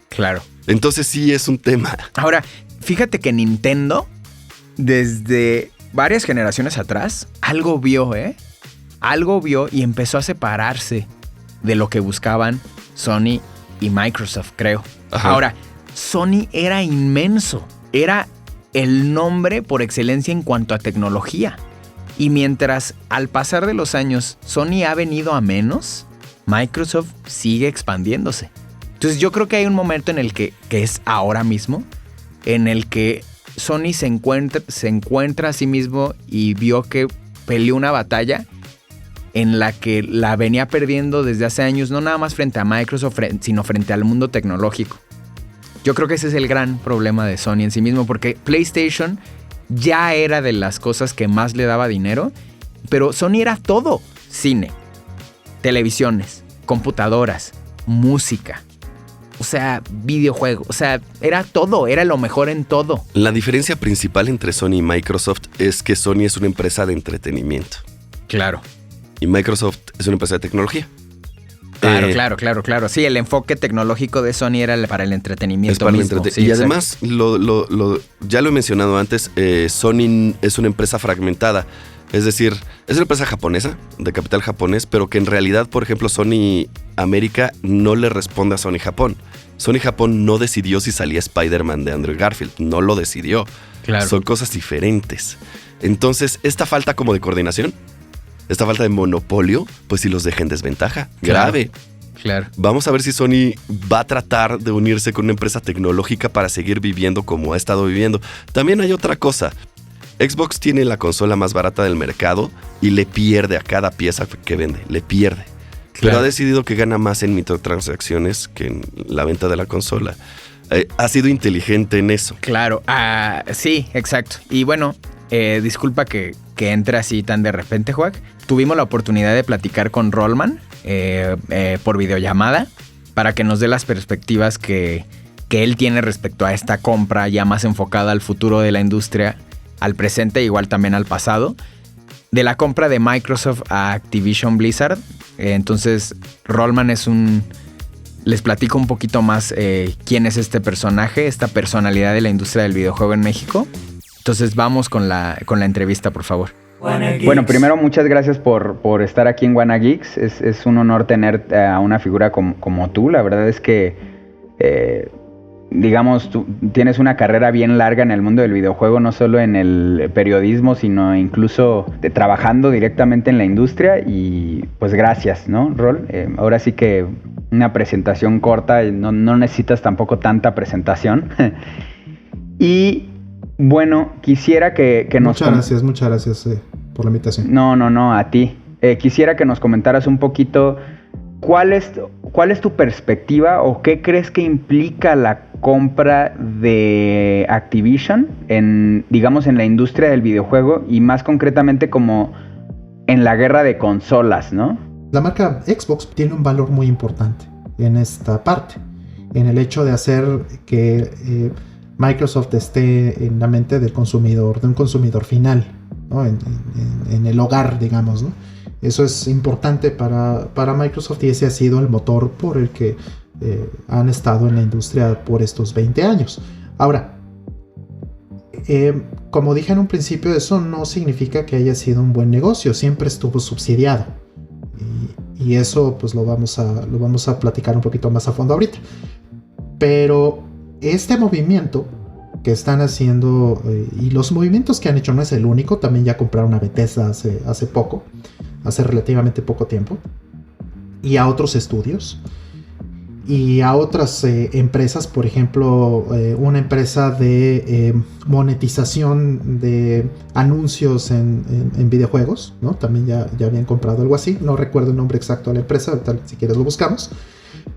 Claro. Entonces sí es un tema. Ahora, fíjate que Nintendo, desde varias generaciones atrás, algo vio y empezó a separarse de lo que buscaban Sony y Microsoft, creo. Ajá. Ahora, Sony era inmenso, era el nombre por excelencia en cuanto a tecnología. Y mientras al pasar de los años Sony ha venido a menos, Microsoft sigue expandiéndose. Entonces yo creo que hay un momento en el que es ahora mismo, en el que Sony se encuentra a sí mismo y vio que peleó una batalla en la que la venía perdiendo desde hace años, no nada más frente a Microsoft, sino frente al mundo tecnológico. Yo creo que ese es el gran problema de Sony en sí mismo, porque PlayStation ya era de las cosas que más le daba dinero, pero Sony era todo: cine, televisiones, computadoras, música, o sea, videojuegos, o sea, era todo, era lo mejor en todo. La diferencia principal entre Sony y Microsoft es que Sony es una empresa de entretenimiento. Claro. Y Microsoft es una empresa de tecnología. Claro. Sí, el enfoque tecnológico de Sony era para el entretenimiento. Es para mismo. Sí, y además, ya lo he mencionado antes, Sony es una empresa fragmentada. Es decir, es una empresa japonesa, de capital japonés, pero que en realidad, por ejemplo, Sony América no le responde a Sony Japón. Sony Japón no decidió si salía Spider-Man de Andrew Garfield. No lo decidió. Claro. Son cosas diferentes. Entonces, esta falta como de coordinación, esta falta de monopolio, pues sí los deja en desventaja. Grave. Claro. Vamos a ver si Sony va a tratar de unirse con una empresa tecnológica para seguir viviendo como ha estado viviendo. También hay otra cosa. Xbox tiene la consola más barata del mercado y le pierde a cada pieza que vende. Le pierde. Claro. Pero ha decidido que gana más en microtransacciones que en la venta de la consola. Ha sido inteligente en eso. Claro. Sí, exacto. Y bueno, disculpa que entre así tan de repente, Juan. Tuvimos la oportunidad de platicar con Rollman por videollamada para que nos dé las perspectivas que él tiene respecto a esta compra ya más enfocada al futuro de la industria, al presente, igual también al pasado, de la compra de Microsoft a Activision Blizzard. Entonces, Rollman les platico un poquito más quién es este personaje, esta personalidad de la industria del videojuego en México. Entonces, vamos con la entrevista, por favor. Bueno, primero muchas gracias por estar aquí en Wanna Geeks. Es un honor tener a una figura como tú. La verdad es que, digamos, tú tienes una carrera bien larga en el mundo del videojuego, no solo en el periodismo, sino incluso trabajando directamente en la industria. Y pues gracias, ¿no, Rol? Ahora sí que una presentación corta, no necesitas tampoco tanta presentación. Y bueno, quisiera que nos... Muchas gracias por la invitación. No, a ti. Quisiera que nos comentaras un poquito cuál es tu perspectiva o qué crees que implica la compra de Activision digamos, en la industria del videojuego y más concretamente como en la guerra de consolas, ¿no? La marca Xbox tiene un valor muy importante en esta parte, en el hecho de hacer que Microsoft esté en la mente del consumidor, de un consumidor final, ¿no? en el hogar, digamos, ¿no? Eso es importante para Microsoft y ese ha sido el motor por el que han estado en la industria por estos 20 años. Ahora, como dije en un principio, eso no significa que haya sido un buen negocio, siempre estuvo subsidiado. Y eso pues lo vamos a platicar un poquito más a fondo ahorita. Pero este movimiento que están haciendo y los movimientos que han hecho no es el único, también ya compraron a Bethesda hace relativamente poco tiempo y a otros estudios. y a otras empresas, por ejemplo, una empresa de monetización de anuncios en videojuegos, ¿no? También ya habían comprado algo así, no recuerdo el nombre exacto de la empresa, tal, si quieres lo buscamos.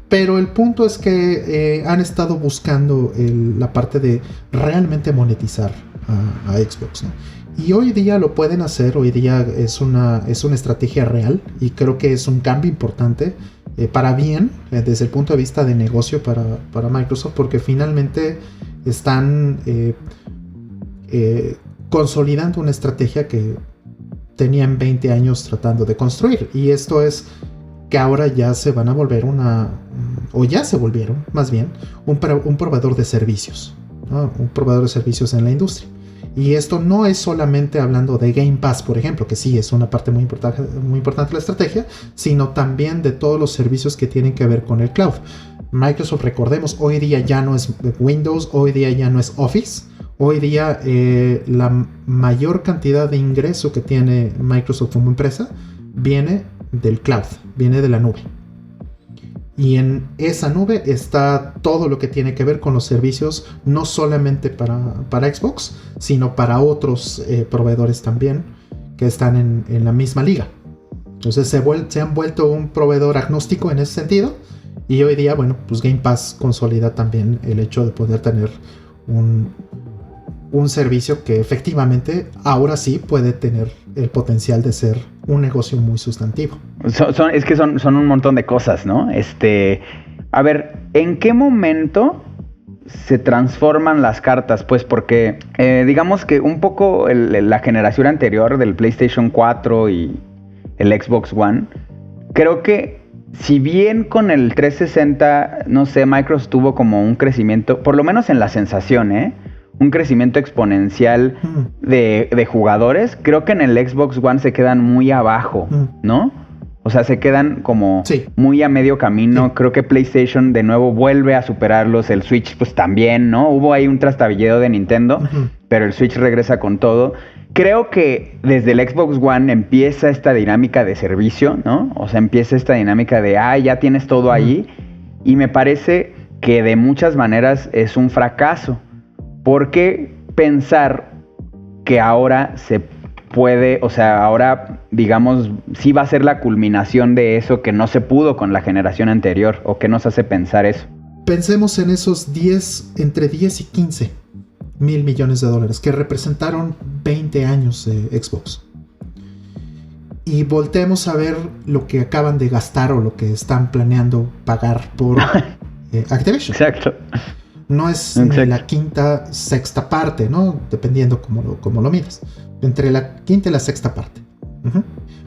Pero el punto es que han estado buscando la parte de realmente monetizar a Xbox, ¿no? Y hoy día lo pueden hacer, hoy día es una estrategia real y creo que es un cambio importante para bien, desde el punto de vista de negocio para Microsoft, porque finalmente están consolidando una estrategia que tenían 20 años tratando de construir. Y esto es que ahora ya se van a volver o ya se volvieron, más bien, un proveedor de servicios, ¿no? Un proveedor de servicios en la industria. Y esto no es solamente hablando de Game Pass, por ejemplo, que sí es una parte muy importante de la estrategia, sino también de todos los servicios que tienen que ver con el cloud. Microsoft, recordemos, hoy día ya no es Windows, hoy día ya no es Office. Hoy día la mayor cantidad de ingreso que tiene Microsoft como empresa viene del cloud, viene de la nube. Y en esa nube está todo lo que tiene que ver con los servicios, no solamente para Xbox, sino para otros proveedores también que están en la misma liga. Entonces se han vuelto un proveedor agnóstico en ese sentido. Y hoy día, bueno, pues Game Pass consolida también el hecho de poder tener un servicio que efectivamente ahora sí puede tener el potencial de ser un negocio muy sustantivo. Es que son un montón de cosas, ¿no? A ver, ¿en qué momento se transforman las cartas? Pues porque digamos que un poco la generación anterior del PlayStation 4 y el Xbox One, creo que si bien con el 360, no sé, Microsoft tuvo como un crecimiento, por lo menos en la sensación, un crecimiento exponencial de jugadores, creo que en el Xbox One se quedan muy abajo, ¿no? O sea, se quedan como muy a medio camino. Sí. Creo que PlayStation de nuevo vuelve a superarlos, el Switch pues también, ¿no? Hubo ahí un trastabilleo de Nintendo, pero el Switch regresa con todo. Creo que desde el Xbox One empieza esta dinámica de servicio, ¿no? O sea, empieza esta dinámica de, ya tienes todo ahí, y me parece que de muchas maneras es un fracaso. ¿Por qué pensar que ahora se puede, o sea, ahora, digamos, sí va a ser la culminación de eso que no se pudo con la generación anterior? ¿O qué nos hace pensar eso? Pensemos en esos entre 10 y 15 mil millones de dólares que representaron 20 años de Xbox. Y volteemos a ver lo que acaban de gastar o lo que están planeando pagar por Activision. Exacto. No es ni la quinta, sexta parte, ¿no? Dependiendo cómo lo midas. Entre la quinta y la sexta parte.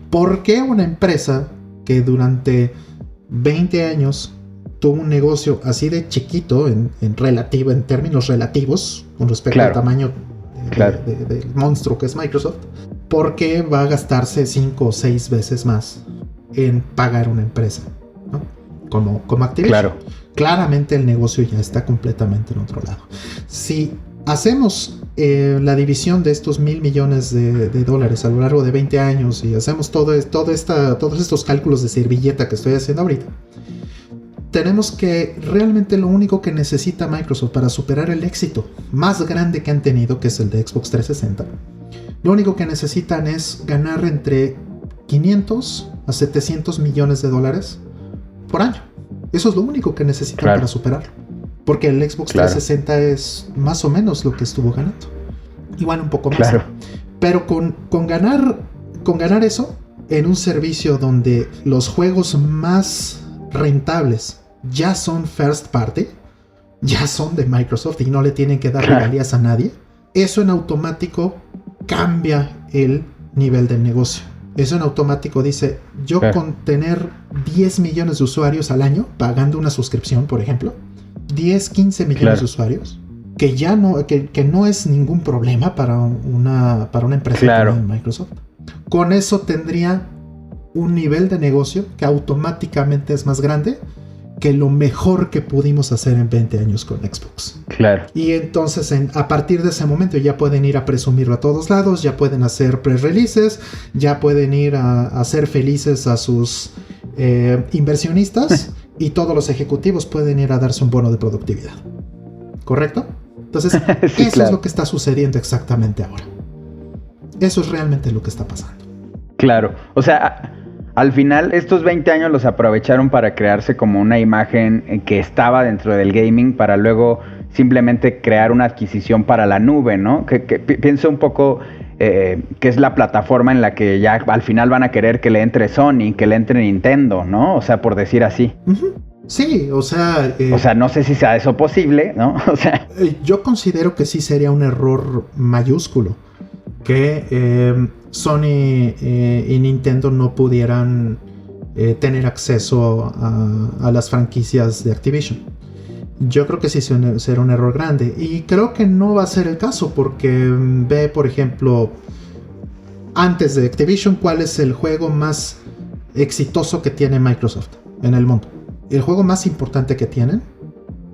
¿Por qué una empresa que durante 20 años tuvo un negocio así de chiquito en términos relativos con respecto al tamaño del monstruo que es Microsoft, por qué va a gastarse 5 o 6 veces más en pagar una empresa, ¿no? Como Activision? Claro. Claramente el negocio ya está completamente en otro lado. Si hacemos la división de estos 1,000 millones de dólares a lo largo de 20 años y hacemos todos estos cálculos de servilleta que estoy haciendo ahorita, tenemos que realmente lo único que necesita Microsoft para superar el éxito más grande que han tenido, que es el de Xbox 360, lo único que necesitan es ganar entre 500 a 700 millones de dólares por año. Eso es lo único que necesitan para superarlo. Porque el Xbox 360 es más o menos lo que estuvo ganando. Igual un poco más. Pero con ganar eso en un servicio donde los juegos más rentables ya son first party, ya son de Microsoft y no le tienen que dar regalías a nadie, eso en automático cambia el nivel del negocio. Eso en automático dice, yo con tener 10 millones de usuarios al año pagando una suscripción, por ejemplo, 10, 15 millones de usuarios, que ya que no es ningún problema para una empresa como Microsoft. Con eso tendría un nivel de negocio que automáticamente es más grande que lo mejor que pudimos hacer en 20 años con Xbox. Y entonces a partir de ese momento ya pueden ir a presumirlo a todos lados, ya pueden hacer pre-releases, ya pueden ir a hacer felices a sus inversionistas y todos los ejecutivos pueden ir a darse un bono de productividad. ¿Correcto? Entonces, sí, eso claro. es lo que está sucediendo exactamente ahora. Eso es realmente lo que está pasando. Claro, o sea, al final estos 20 años los aprovecharon para crearse como una imagen que estaba dentro del gaming para luego simplemente crear una adquisición para la nube, ¿no? Que pienso un poco que es la plataforma en la que ya al final van a querer que le entre Sony, que le entre Nintendo, ¿no? O sea, por decir así. Uh-huh. Sí, o sea... no sé si sea eso posible, ¿no? O sea... yo considero que sí sería un error mayúsculo que Sony y Nintendo no pudieran tener acceso a las franquicias de Activision. Yo creo que sí será un error grande y creo que no va a ser el caso porque ve, por ejemplo, antes de Activision, ¿cuál es el juego más exitoso que tiene Microsoft en el mundo? El juego más importante que tienen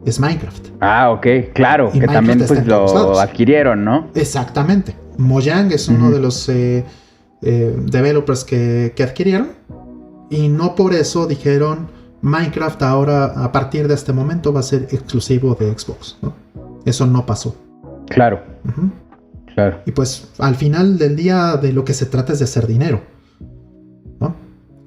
es Minecraft. Ah, ok, claro, Y que Minecraft también está pues en todos lo lados. adquirieron, ¿no? Exactamente. Mojang es uno de los developers que adquirieron y no por eso dijeron Minecraft ahora a partir de este momento va a ser exclusivo de Xbox, ¿no? Eso no pasó. Claro, Uh-huh. claro. Y pues al final del día de lo que se trata es de hacer dinero, ¿no?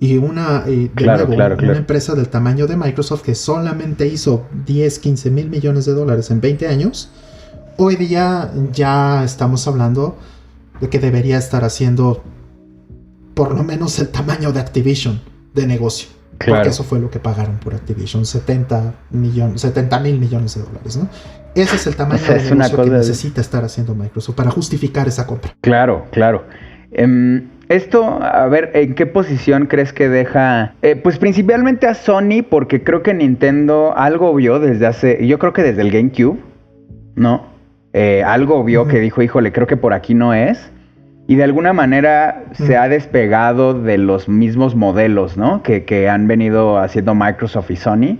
Y una empresa del tamaño de Microsoft que solamente hizo 10, 15 mil millones de dólares en 20 años, hoy día ya estamos hablando de que debería estar haciendo por lo menos el tamaño de Activision de negocio. Claro. Porque eso fue lo que pagaron por Activision, 70 mil millones de dólares, ¿no? Ese es el tamaño O sea, de es una negocio que cosa necesita estar haciendo Microsoft para justificar esa compra. Claro, claro. Esto, a ver, ¿en qué posición crees que deja? Pues principalmente a Sony, porque creo que Nintendo algo vio yo creo que desde el GameCube, ¿no? Algo vio que dijo, híjole, creo que por aquí no es. Y de alguna manera se ha despegado de los mismos modelos, ¿no? Que han venido haciendo Microsoft y Sony,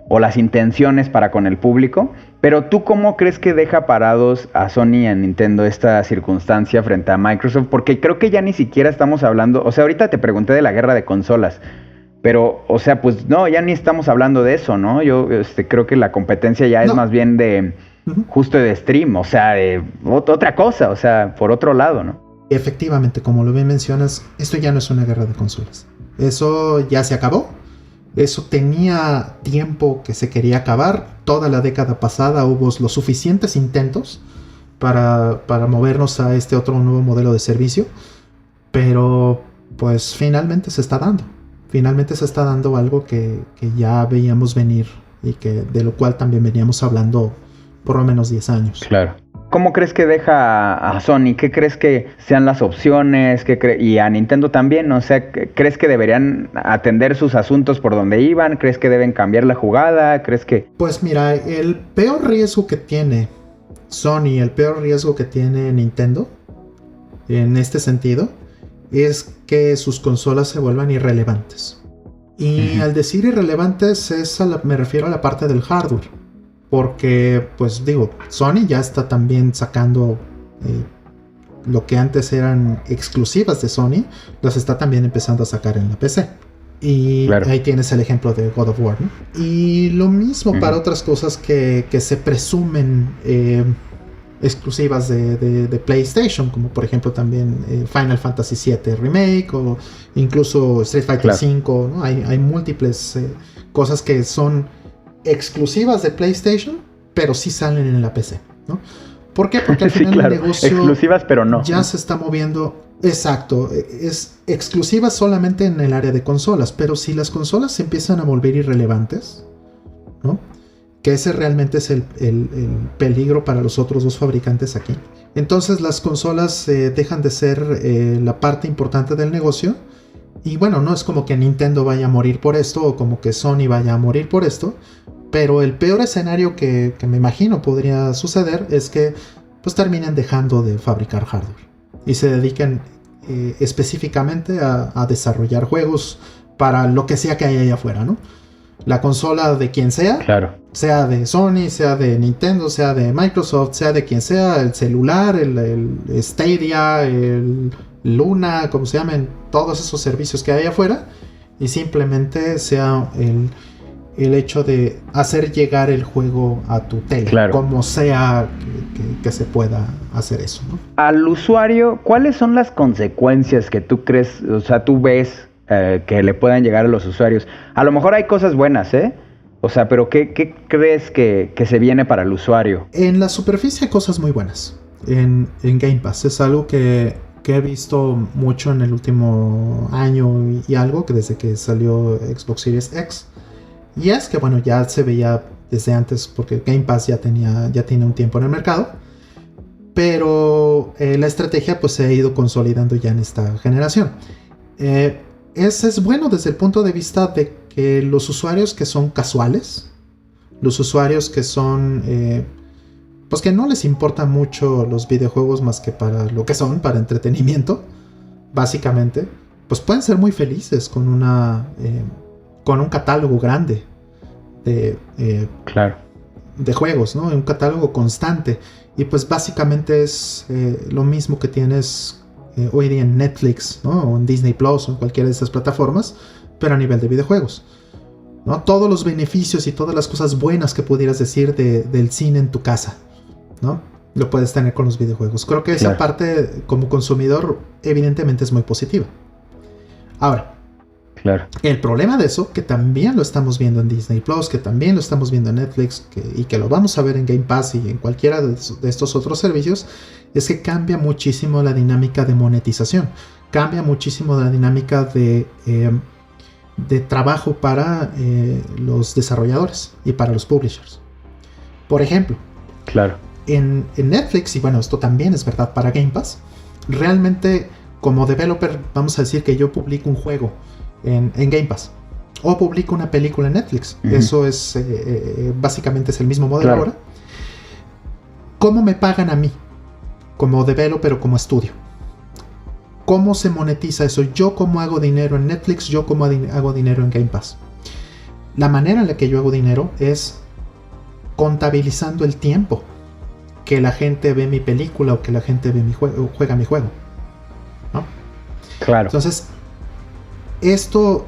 o las intenciones para con el público. Pero ¿tú cómo crees que deja parados a Sony y a Nintendo esta circunstancia frente a Microsoft? Porque creo que ya ni siquiera estamos hablando... O sea, ahorita te pregunté de la guerra de consolas, pero, o sea, pues no, ya ni estamos hablando de eso, ¿no? Yo creo que la competencia ya es más bien de... justo de stream, o sea, de otra cosa, o sea, por otro lado, ¿no? Efectivamente, como lo bien mencionas, esto ya no es una guerra de consolas. Eso ya se acabó. Eso tenía tiempo que se quería acabar. Toda la década pasada hubo los suficientes intentos para movernos a este otro nuevo modelo de servicio. Pero pues finalmente se está dando. Finalmente se está dando algo que ya veíamos venir y que de lo cual también veníamos hablando por lo menos 10 años. Claro. ¿Cómo crees que deja a Sony? ¿Qué crees que sean las opciones? Y a Nintendo también, o sea, ¿crees que deberían atender sus asuntos por donde iban? ¿Crees que deben cambiar la jugada? ¿Crees que...? Pues mira, el peor riesgo que tiene Sony, el peor riesgo que tiene Nintendo, en este sentido, es que sus consolas se vuelvan irrelevantes. Y al decir irrelevantes me refiero a la parte del hardware. Porque, pues digo, Sony ya está también sacando lo que antes eran exclusivas de Sony, las está también empezando a sacar en la PC. Y claro, ahí tienes el ejemplo de God of War, ¿no? Y lo mismo para otras cosas que se presumen exclusivas de PlayStation, como por ejemplo también Final Fantasy VII Remake o incluso Street Fighter V, ¿no? Hay múltiples cosas que son exclusivas de PlayStation, pero sí salen en la PC, ¿no? ¿Por qué? Porque al final el negocio exclusivas, pero no. Ya se está moviendo. Exacto, es exclusiva solamente en el área de consolas, pero si las consolas se empiezan a volver irrelevantes, ¿no? Que ese realmente es el peligro para los otros dos fabricantes aquí. Entonces las consolas dejan de ser la parte importante del negocio. Y bueno, no es como que Nintendo vaya a morir por esto o como que Sony vaya a morir por esto, pero el peor escenario que me imagino podría suceder es que pues terminen dejando de fabricar hardware y se dediquen específicamente a desarrollar juegos para lo que sea que haya allá afuera, ¿no? La consola de quien sea, claro, sea de Sony, sea de Nintendo, sea de Microsoft, sea de quien sea, el celular, el Stadia, el Luna, como se llamen, todos esos servicios que hay afuera, y simplemente sea el hecho de hacer llegar el juego a tu tele, Claro. como sea que se pueda hacer eso, ¿no? Al usuario, ¿cuáles son las consecuencias que tú crees, o sea, tú ves que le puedan llegar a los usuarios? A lo mejor hay cosas buenas, ¿eh? O sea, pero ¿qué crees que se viene para el usuario? En la superficie hay cosas muy buenas en Game Pass. Es algo que he visto mucho en el último año y algo, que desde que salió Xbox Series X. Y es que, bueno, ya se veía desde antes, porque Game Pass ya tiene un tiempo en el mercado. Pero la estrategia pues se ha ido consolidando ya en esta generación. Es bueno desde el punto de vista de que los usuarios que son casuales, los usuarios que son, pues que no les importa mucho los videojuegos más que para lo que son, para entretenimiento, básicamente, pues pueden ser muy felices con un catálogo grande Claro. de juegos, ¿no? Un catálogo constante. Y pues básicamente es lo mismo que tienes hoy día en Netflix, ¿no? O en Disney Plus o en cualquiera de esas plataformas, pero a nivel de videojuegos, ¿no? Todos los beneficios y todas las cosas buenas que pudieras decir del cine en tu casa, ¿no? Lo puedes tener con los videojuegos. Creo que esa parte como consumidor evidentemente es muy positiva. Ahora, Claro. el problema de eso, que también lo estamos viendo en Disney Plus, que también lo estamos viendo en Netflix, y que lo vamos a ver en Game Pass y en cualquiera de estos otros servicios, es que cambia muchísimo la dinámica de monetización. Cambia muchísimo la dinámica de trabajo para los desarrolladores y para los publishers. Por ejemplo, Claro. en Netflix, y bueno, esto también es verdad para Game Pass, realmente como developer, vamos a decir que yo publico un juego en Game Pass, o publico una película en Netflix. Uh-huh. Eso es básicamente es el mismo modelo. Claro. Ahora. ¿Cómo me pagan a mí como developer o como estudio? ¿Cómo se monetiza eso? Yo cómo hago dinero en Netflix, yo cómo hago dinero en Game Pass. La manera en la que yo hago dinero es contabilizando el tiempo que la gente ve mi película o que la gente ve juega mi juego, ¿no? Claro. Entonces, esto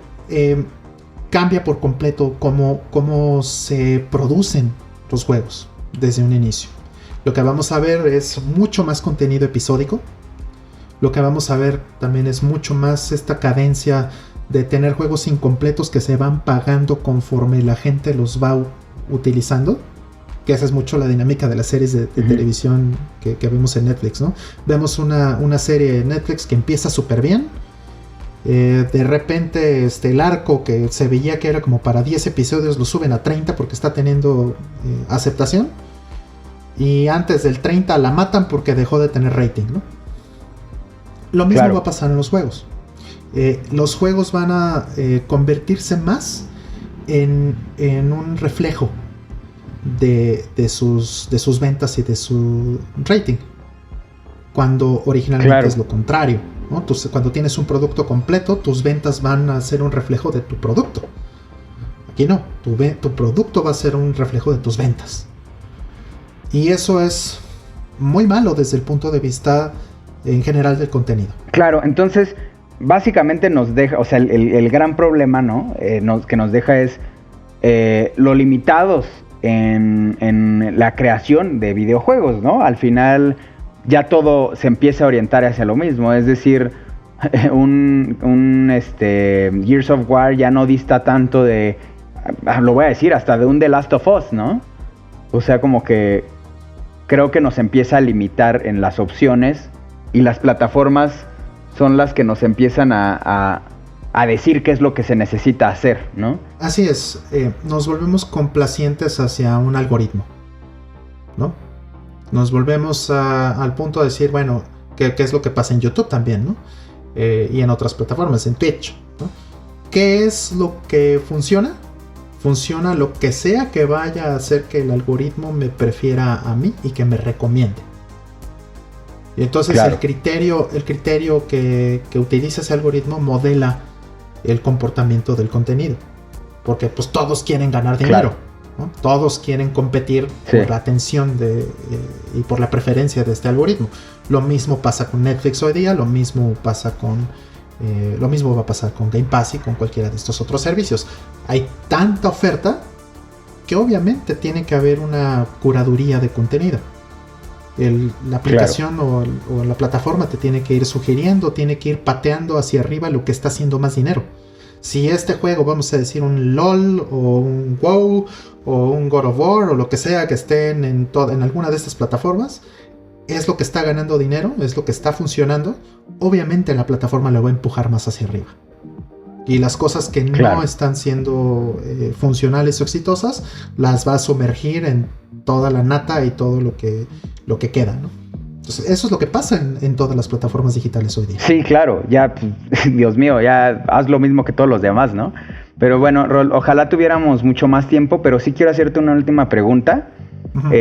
cambia por completo cómo se producen los juegos desde un inicio. Lo que vamos a ver es mucho más contenido episódico. Lo que vamos a ver también es mucho más esta cadencia de tener juegos incompletos que se van pagando conforme la gente los va utilizando. Que esa es mucho la dinámica de las series de televisión que vemos en Netflix, ¿no? Vemos una serie de Netflix que empieza súper bien. De repente el arco que se veía que era como para 10 episodios lo suben a 30 porque está teniendo aceptación. Y antes del 30 la matan porque dejó de tener rating, ¿no? Lo mismo va a pasar en los juegos. Los juegos van a convertirse más en un reflejo de sus ventas y de su rating, cuando originalmente es lo contrario, ¿no? Entonces, cuando tienes un producto completo, tus ventas van a ser un reflejo de tu producto. Aquí no, tu producto va a ser un reflejo de tus ventas. Y eso es muy malo desde el punto de vista en general del contenido. Claro, entonces básicamente nos deja, o sea, el gran problema, ¿no? Que nos deja es lo limitados en la creación de videojuegos, ¿no? Al final ya todo se empieza a orientar hacia lo mismo, es decir, un Gears of War ya no dista tanto de, lo voy a decir, hasta de un The Last of Us, ¿no? O sea, como que creo que nos empieza a limitar en las opciones y las plataformas son las que nos empiezan a decir qué es lo que se necesita hacer, ¿no? Así es, nos volvemos complacientes hacia un algoritmo, ¿no? Nos volvemos al punto de decir, bueno, ¿qué es lo que pasa en YouTube también, ¿no? Y en otras plataformas, en Twitch, ¿no? ¿Qué es lo que funciona? Funciona lo que sea que vaya a hacer que el algoritmo me prefiera a mí y que me recomiende. Y entonces el criterio que utiliza ese algoritmo modela el comportamiento del contenido. Porque pues todos quieren ganar dinero, ¿no? Todos quieren competir por la atención y por la preferencia de este algoritmo. Lo mismo pasa con Netflix hoy día, lo mismo pasa con Lo mismo va a pasar con Game Pass y con cualquiera de estos otros servicios. Hay tanta oferta que obviamente tiene que haber una curaduría de contenido. La aplicación o la plataforma te tiene que ir sugiriendo, tiene que ir pateando hacia arriba lo que está haciendo más dinero. Si este juego, vamos a decir un LOL o un WoW o un God of War o lo que sea que estén en alguna de estas plataformas, es lo que está ganando dinero, es lo que está funcionando, obviamente la plataforma lo va a empujar más hacia arriba. Y las cosas que no están siendo funcionales o exitosas, las va a sumergir en toda la nata y todo lo que queda, ¿no? Entonces, eso es lo que pasa en todas las plataformas digitales hoy día. Sí, claro, ya, Dios mío, ya haz lo mismo que todos los demás, ¿no? Pero bueno, Rol, ojalá tuviéramos mucho más tiempo, pero sí quiero hacerte una última pregunta. Uh-huh.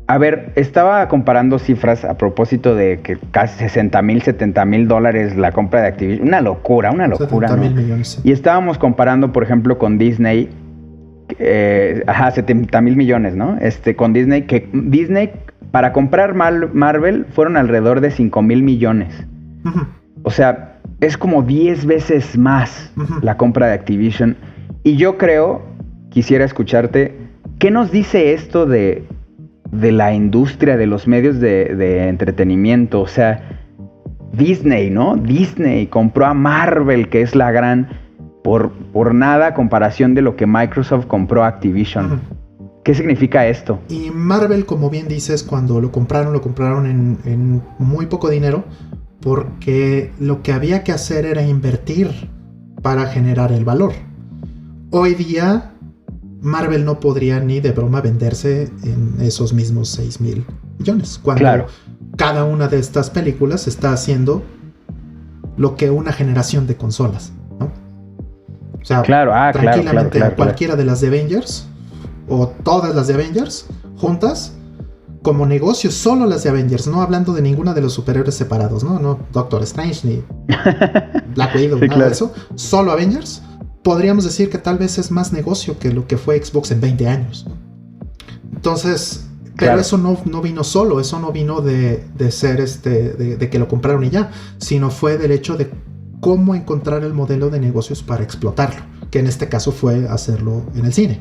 A ver, estaba comparando cifras a propósito de que casi $60,000, $70,000 la compra de Activision. Una locura, 70 mil ¿no? millones. Sí. Y estábamos comparando, por ejemplo, con Disney. 70,000 millones, ¿no? Con Disney, que Disney para comprar Marvel fueron alrededor de 5,000 millones. Uh-huh. O sea, es como 10 veces más la compra de Activision. Y yo quisiera escucharte, ¿qué nos dice esto de la industria, de los medios de entretenimiento? O sea, Disney, ¿no? Disney compró a Marvel, que es la gran, por nada comparación de lo que Microsoft compró a Activision. Uh-huh. ¿Qué significa esto? Y Marvel, como bien dices, cuando lo compraron en muy poco dinero, porque lo que había que hacer era invertir para generar el valor. Hoy día Marvel no podría ni de broma venderse en esos mismos 6,000 millones. Cuando cada una de estas películas está haciendo lo que una generación de consolas, ¿no? O sea, tranquilamente cualquiera de las de Avengers o todas las de Avengers juntas como negocio, solo las de Avengers, no hablando de ninguna de los superhéroes separados, no Doctor Strange ni Black Widow, nada de eso, solo Avengers. Podríamos decir que tal vez es más negocio que lo que fue Xbox en 20 años. Entonces, pero eso no vino solo, eso no vino de ser de que lo compraron y ya, sino fue del hecho de cómo encontrar el modelo de negocios para explotarlo, que en este caso fue hacerlo en el cine.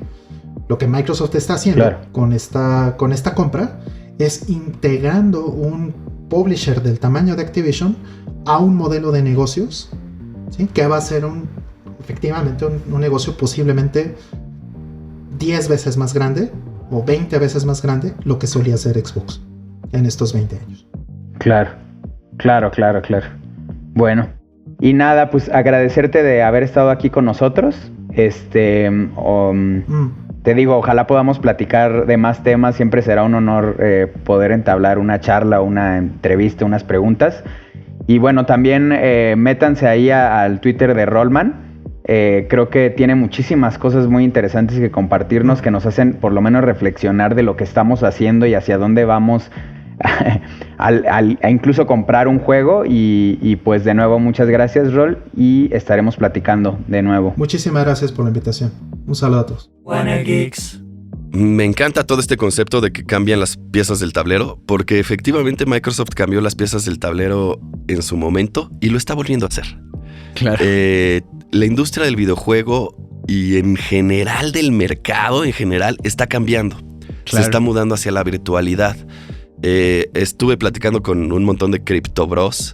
Lo que Microsoft está haciendo con esta compra es integrando un publisher del tamaño de Activision a un modelo de negocios, ¿sí? Que va a ser efectivamente un negocio posiblemente 10 veces más grande o 20 veces más grande lo que solía ser Xbox en estos 20 años. Claro. Bueno, y nada, pues agradecerte de haber estado aquí con nosotros. Te digo, ojalá podamos platicar de más temas. Siempre será un honor poder entablar una charla, una entrevista, unas preguntas. Y bueno, también métanse ahí al Twitter de Rollman. Creo que tiene muchísimas cosas muy interesantes que compartirnos, que nos hacen por lo menos reflexionar de lo que estamos haciendo y hacia dónde vamos a incluso comprar un juego. Y pues de nuevo, muchas gracias, Rol, y estaremos platicando de nuevo. Muchísimas gracias por la invitación. Un saludo a todos. WannaGeeks. Me encanta todo este concepto de que cambian las piezas del tablero, porque efectivamente Microsoft cambió las piezas del tablero en su momento y lo está volviendo a hacer. Claro. La industria del videojuego y en general del mercado en general está cambiando. Claro. Se está mudando hacia la virtualidad. Estuve platicando con un montón de criptobros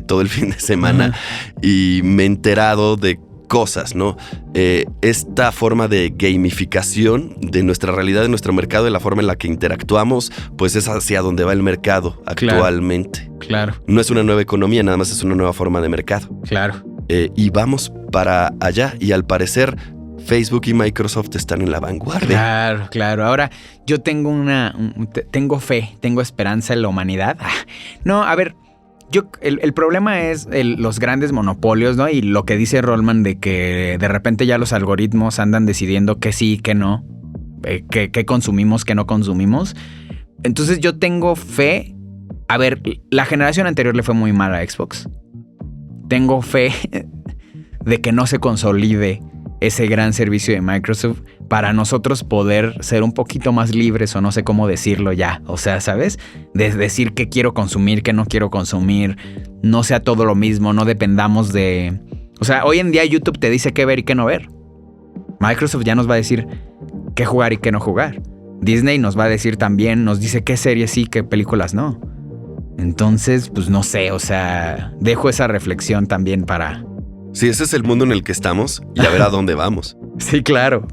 todo el fin de semana y me he enterado de cosas, ¿no? Esta forma de gamificación de nuestra realidad, de nuestro mercado, de la forma en la que interactuamos, pues es hacia donde va el mercado actualmente. Claro. No es una nueva economía, nada más es una nueva forma de mercado. Claro. Y vamos para allá, y al parecer Facebook y Microsoft están en la vanguardia. Claro. Ahora, yo tengo tengo fe, tengo esperanza en la humanidad. No, a ver, el problema es los grandes monopolios, ¿no? Y lo que dice Rollman de que de repente ya los algoritmos andan decidiendo que sí, que no, que consumimos, que no consumimos. Entonces yo tengo fe. A ver, la generación anterior le fue muy mal a Xbox. Tengo fe de que no se consolide ese gran servicio de Microsoft, para nosotros poder ser un poquito más libres, o no sé cómo decirlo ya. O sea, ¿sabes? De decir qué quiero consumir, qué no quiero consumir. No sea todo lo mismo, no dependamos de... O sea, hoy en día YouTube te dice qué ver y qué no ver. Microsoft ya nos va a decir qué jugar y qué no jugar. Disney nos va a decir también, nos dice qué series sí, qué películas no. Entonces, pues no sé, o sea, dejo esa reflexión también para... Sí, ese es el mundo en el que estamos y a ver a dónde vamos. Sí, claro.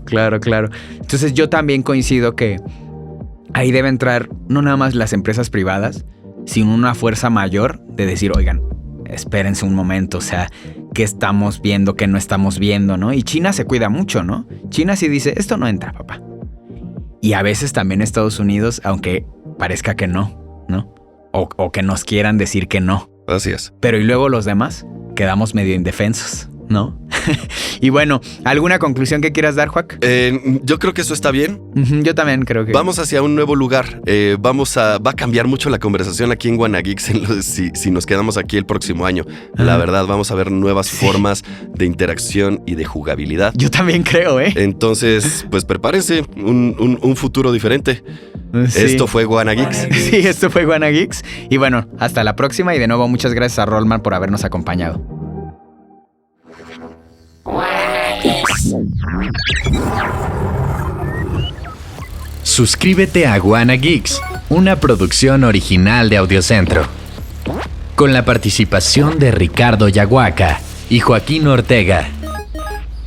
Entonces yo también coincido que ahí debe entrar no nada más las empresas privadas, sino una fuerza mayor de decir, oigan, espérense un momento, o sea, ¿qué estamos viendo, qué no estamos viendo, no? Y China se cuida mucho, ¿no? China sí dice, esto no entra, papá. Y a veces también Estados Unidos, aunque parezca que no, ¿no? O que nos quieran decir que no. Así es. Pero y luego los demás quedamos medio indefensos, ¿no? Y bueno, ¿alguna conclusión que quieras dar, Juac? Yo creo que eso está bien. Yo también creo que... Vamos hacia un nuevo lugar. Va a cambiar mucho la conversación aquí en WannaGeeks si nos quedamos aquí el próximo año. La verdad, vamos a ver nuevas formas de interacción y de jugabilidad. Yo también creo, ¿eh? Entonces, pues prepárense, un futuro diferente. Sí. Esto fue WannaGeeks. Sí, esto fue WannaGeeks. Y bueno, hasta la próxima. Y de nuevo, muchas gracias a Rollman por habernos acompañado. Suscríbete a WannaGeeks, una producción original de Audiocentro, con la participación de Ricardo Yaguaca y Joaquín Ortega.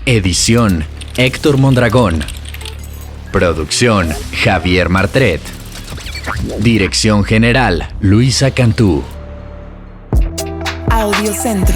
Edición Héctor Mondragón. Producción Javier Martret. Dirección general Luisa Cantú. Audiocentro.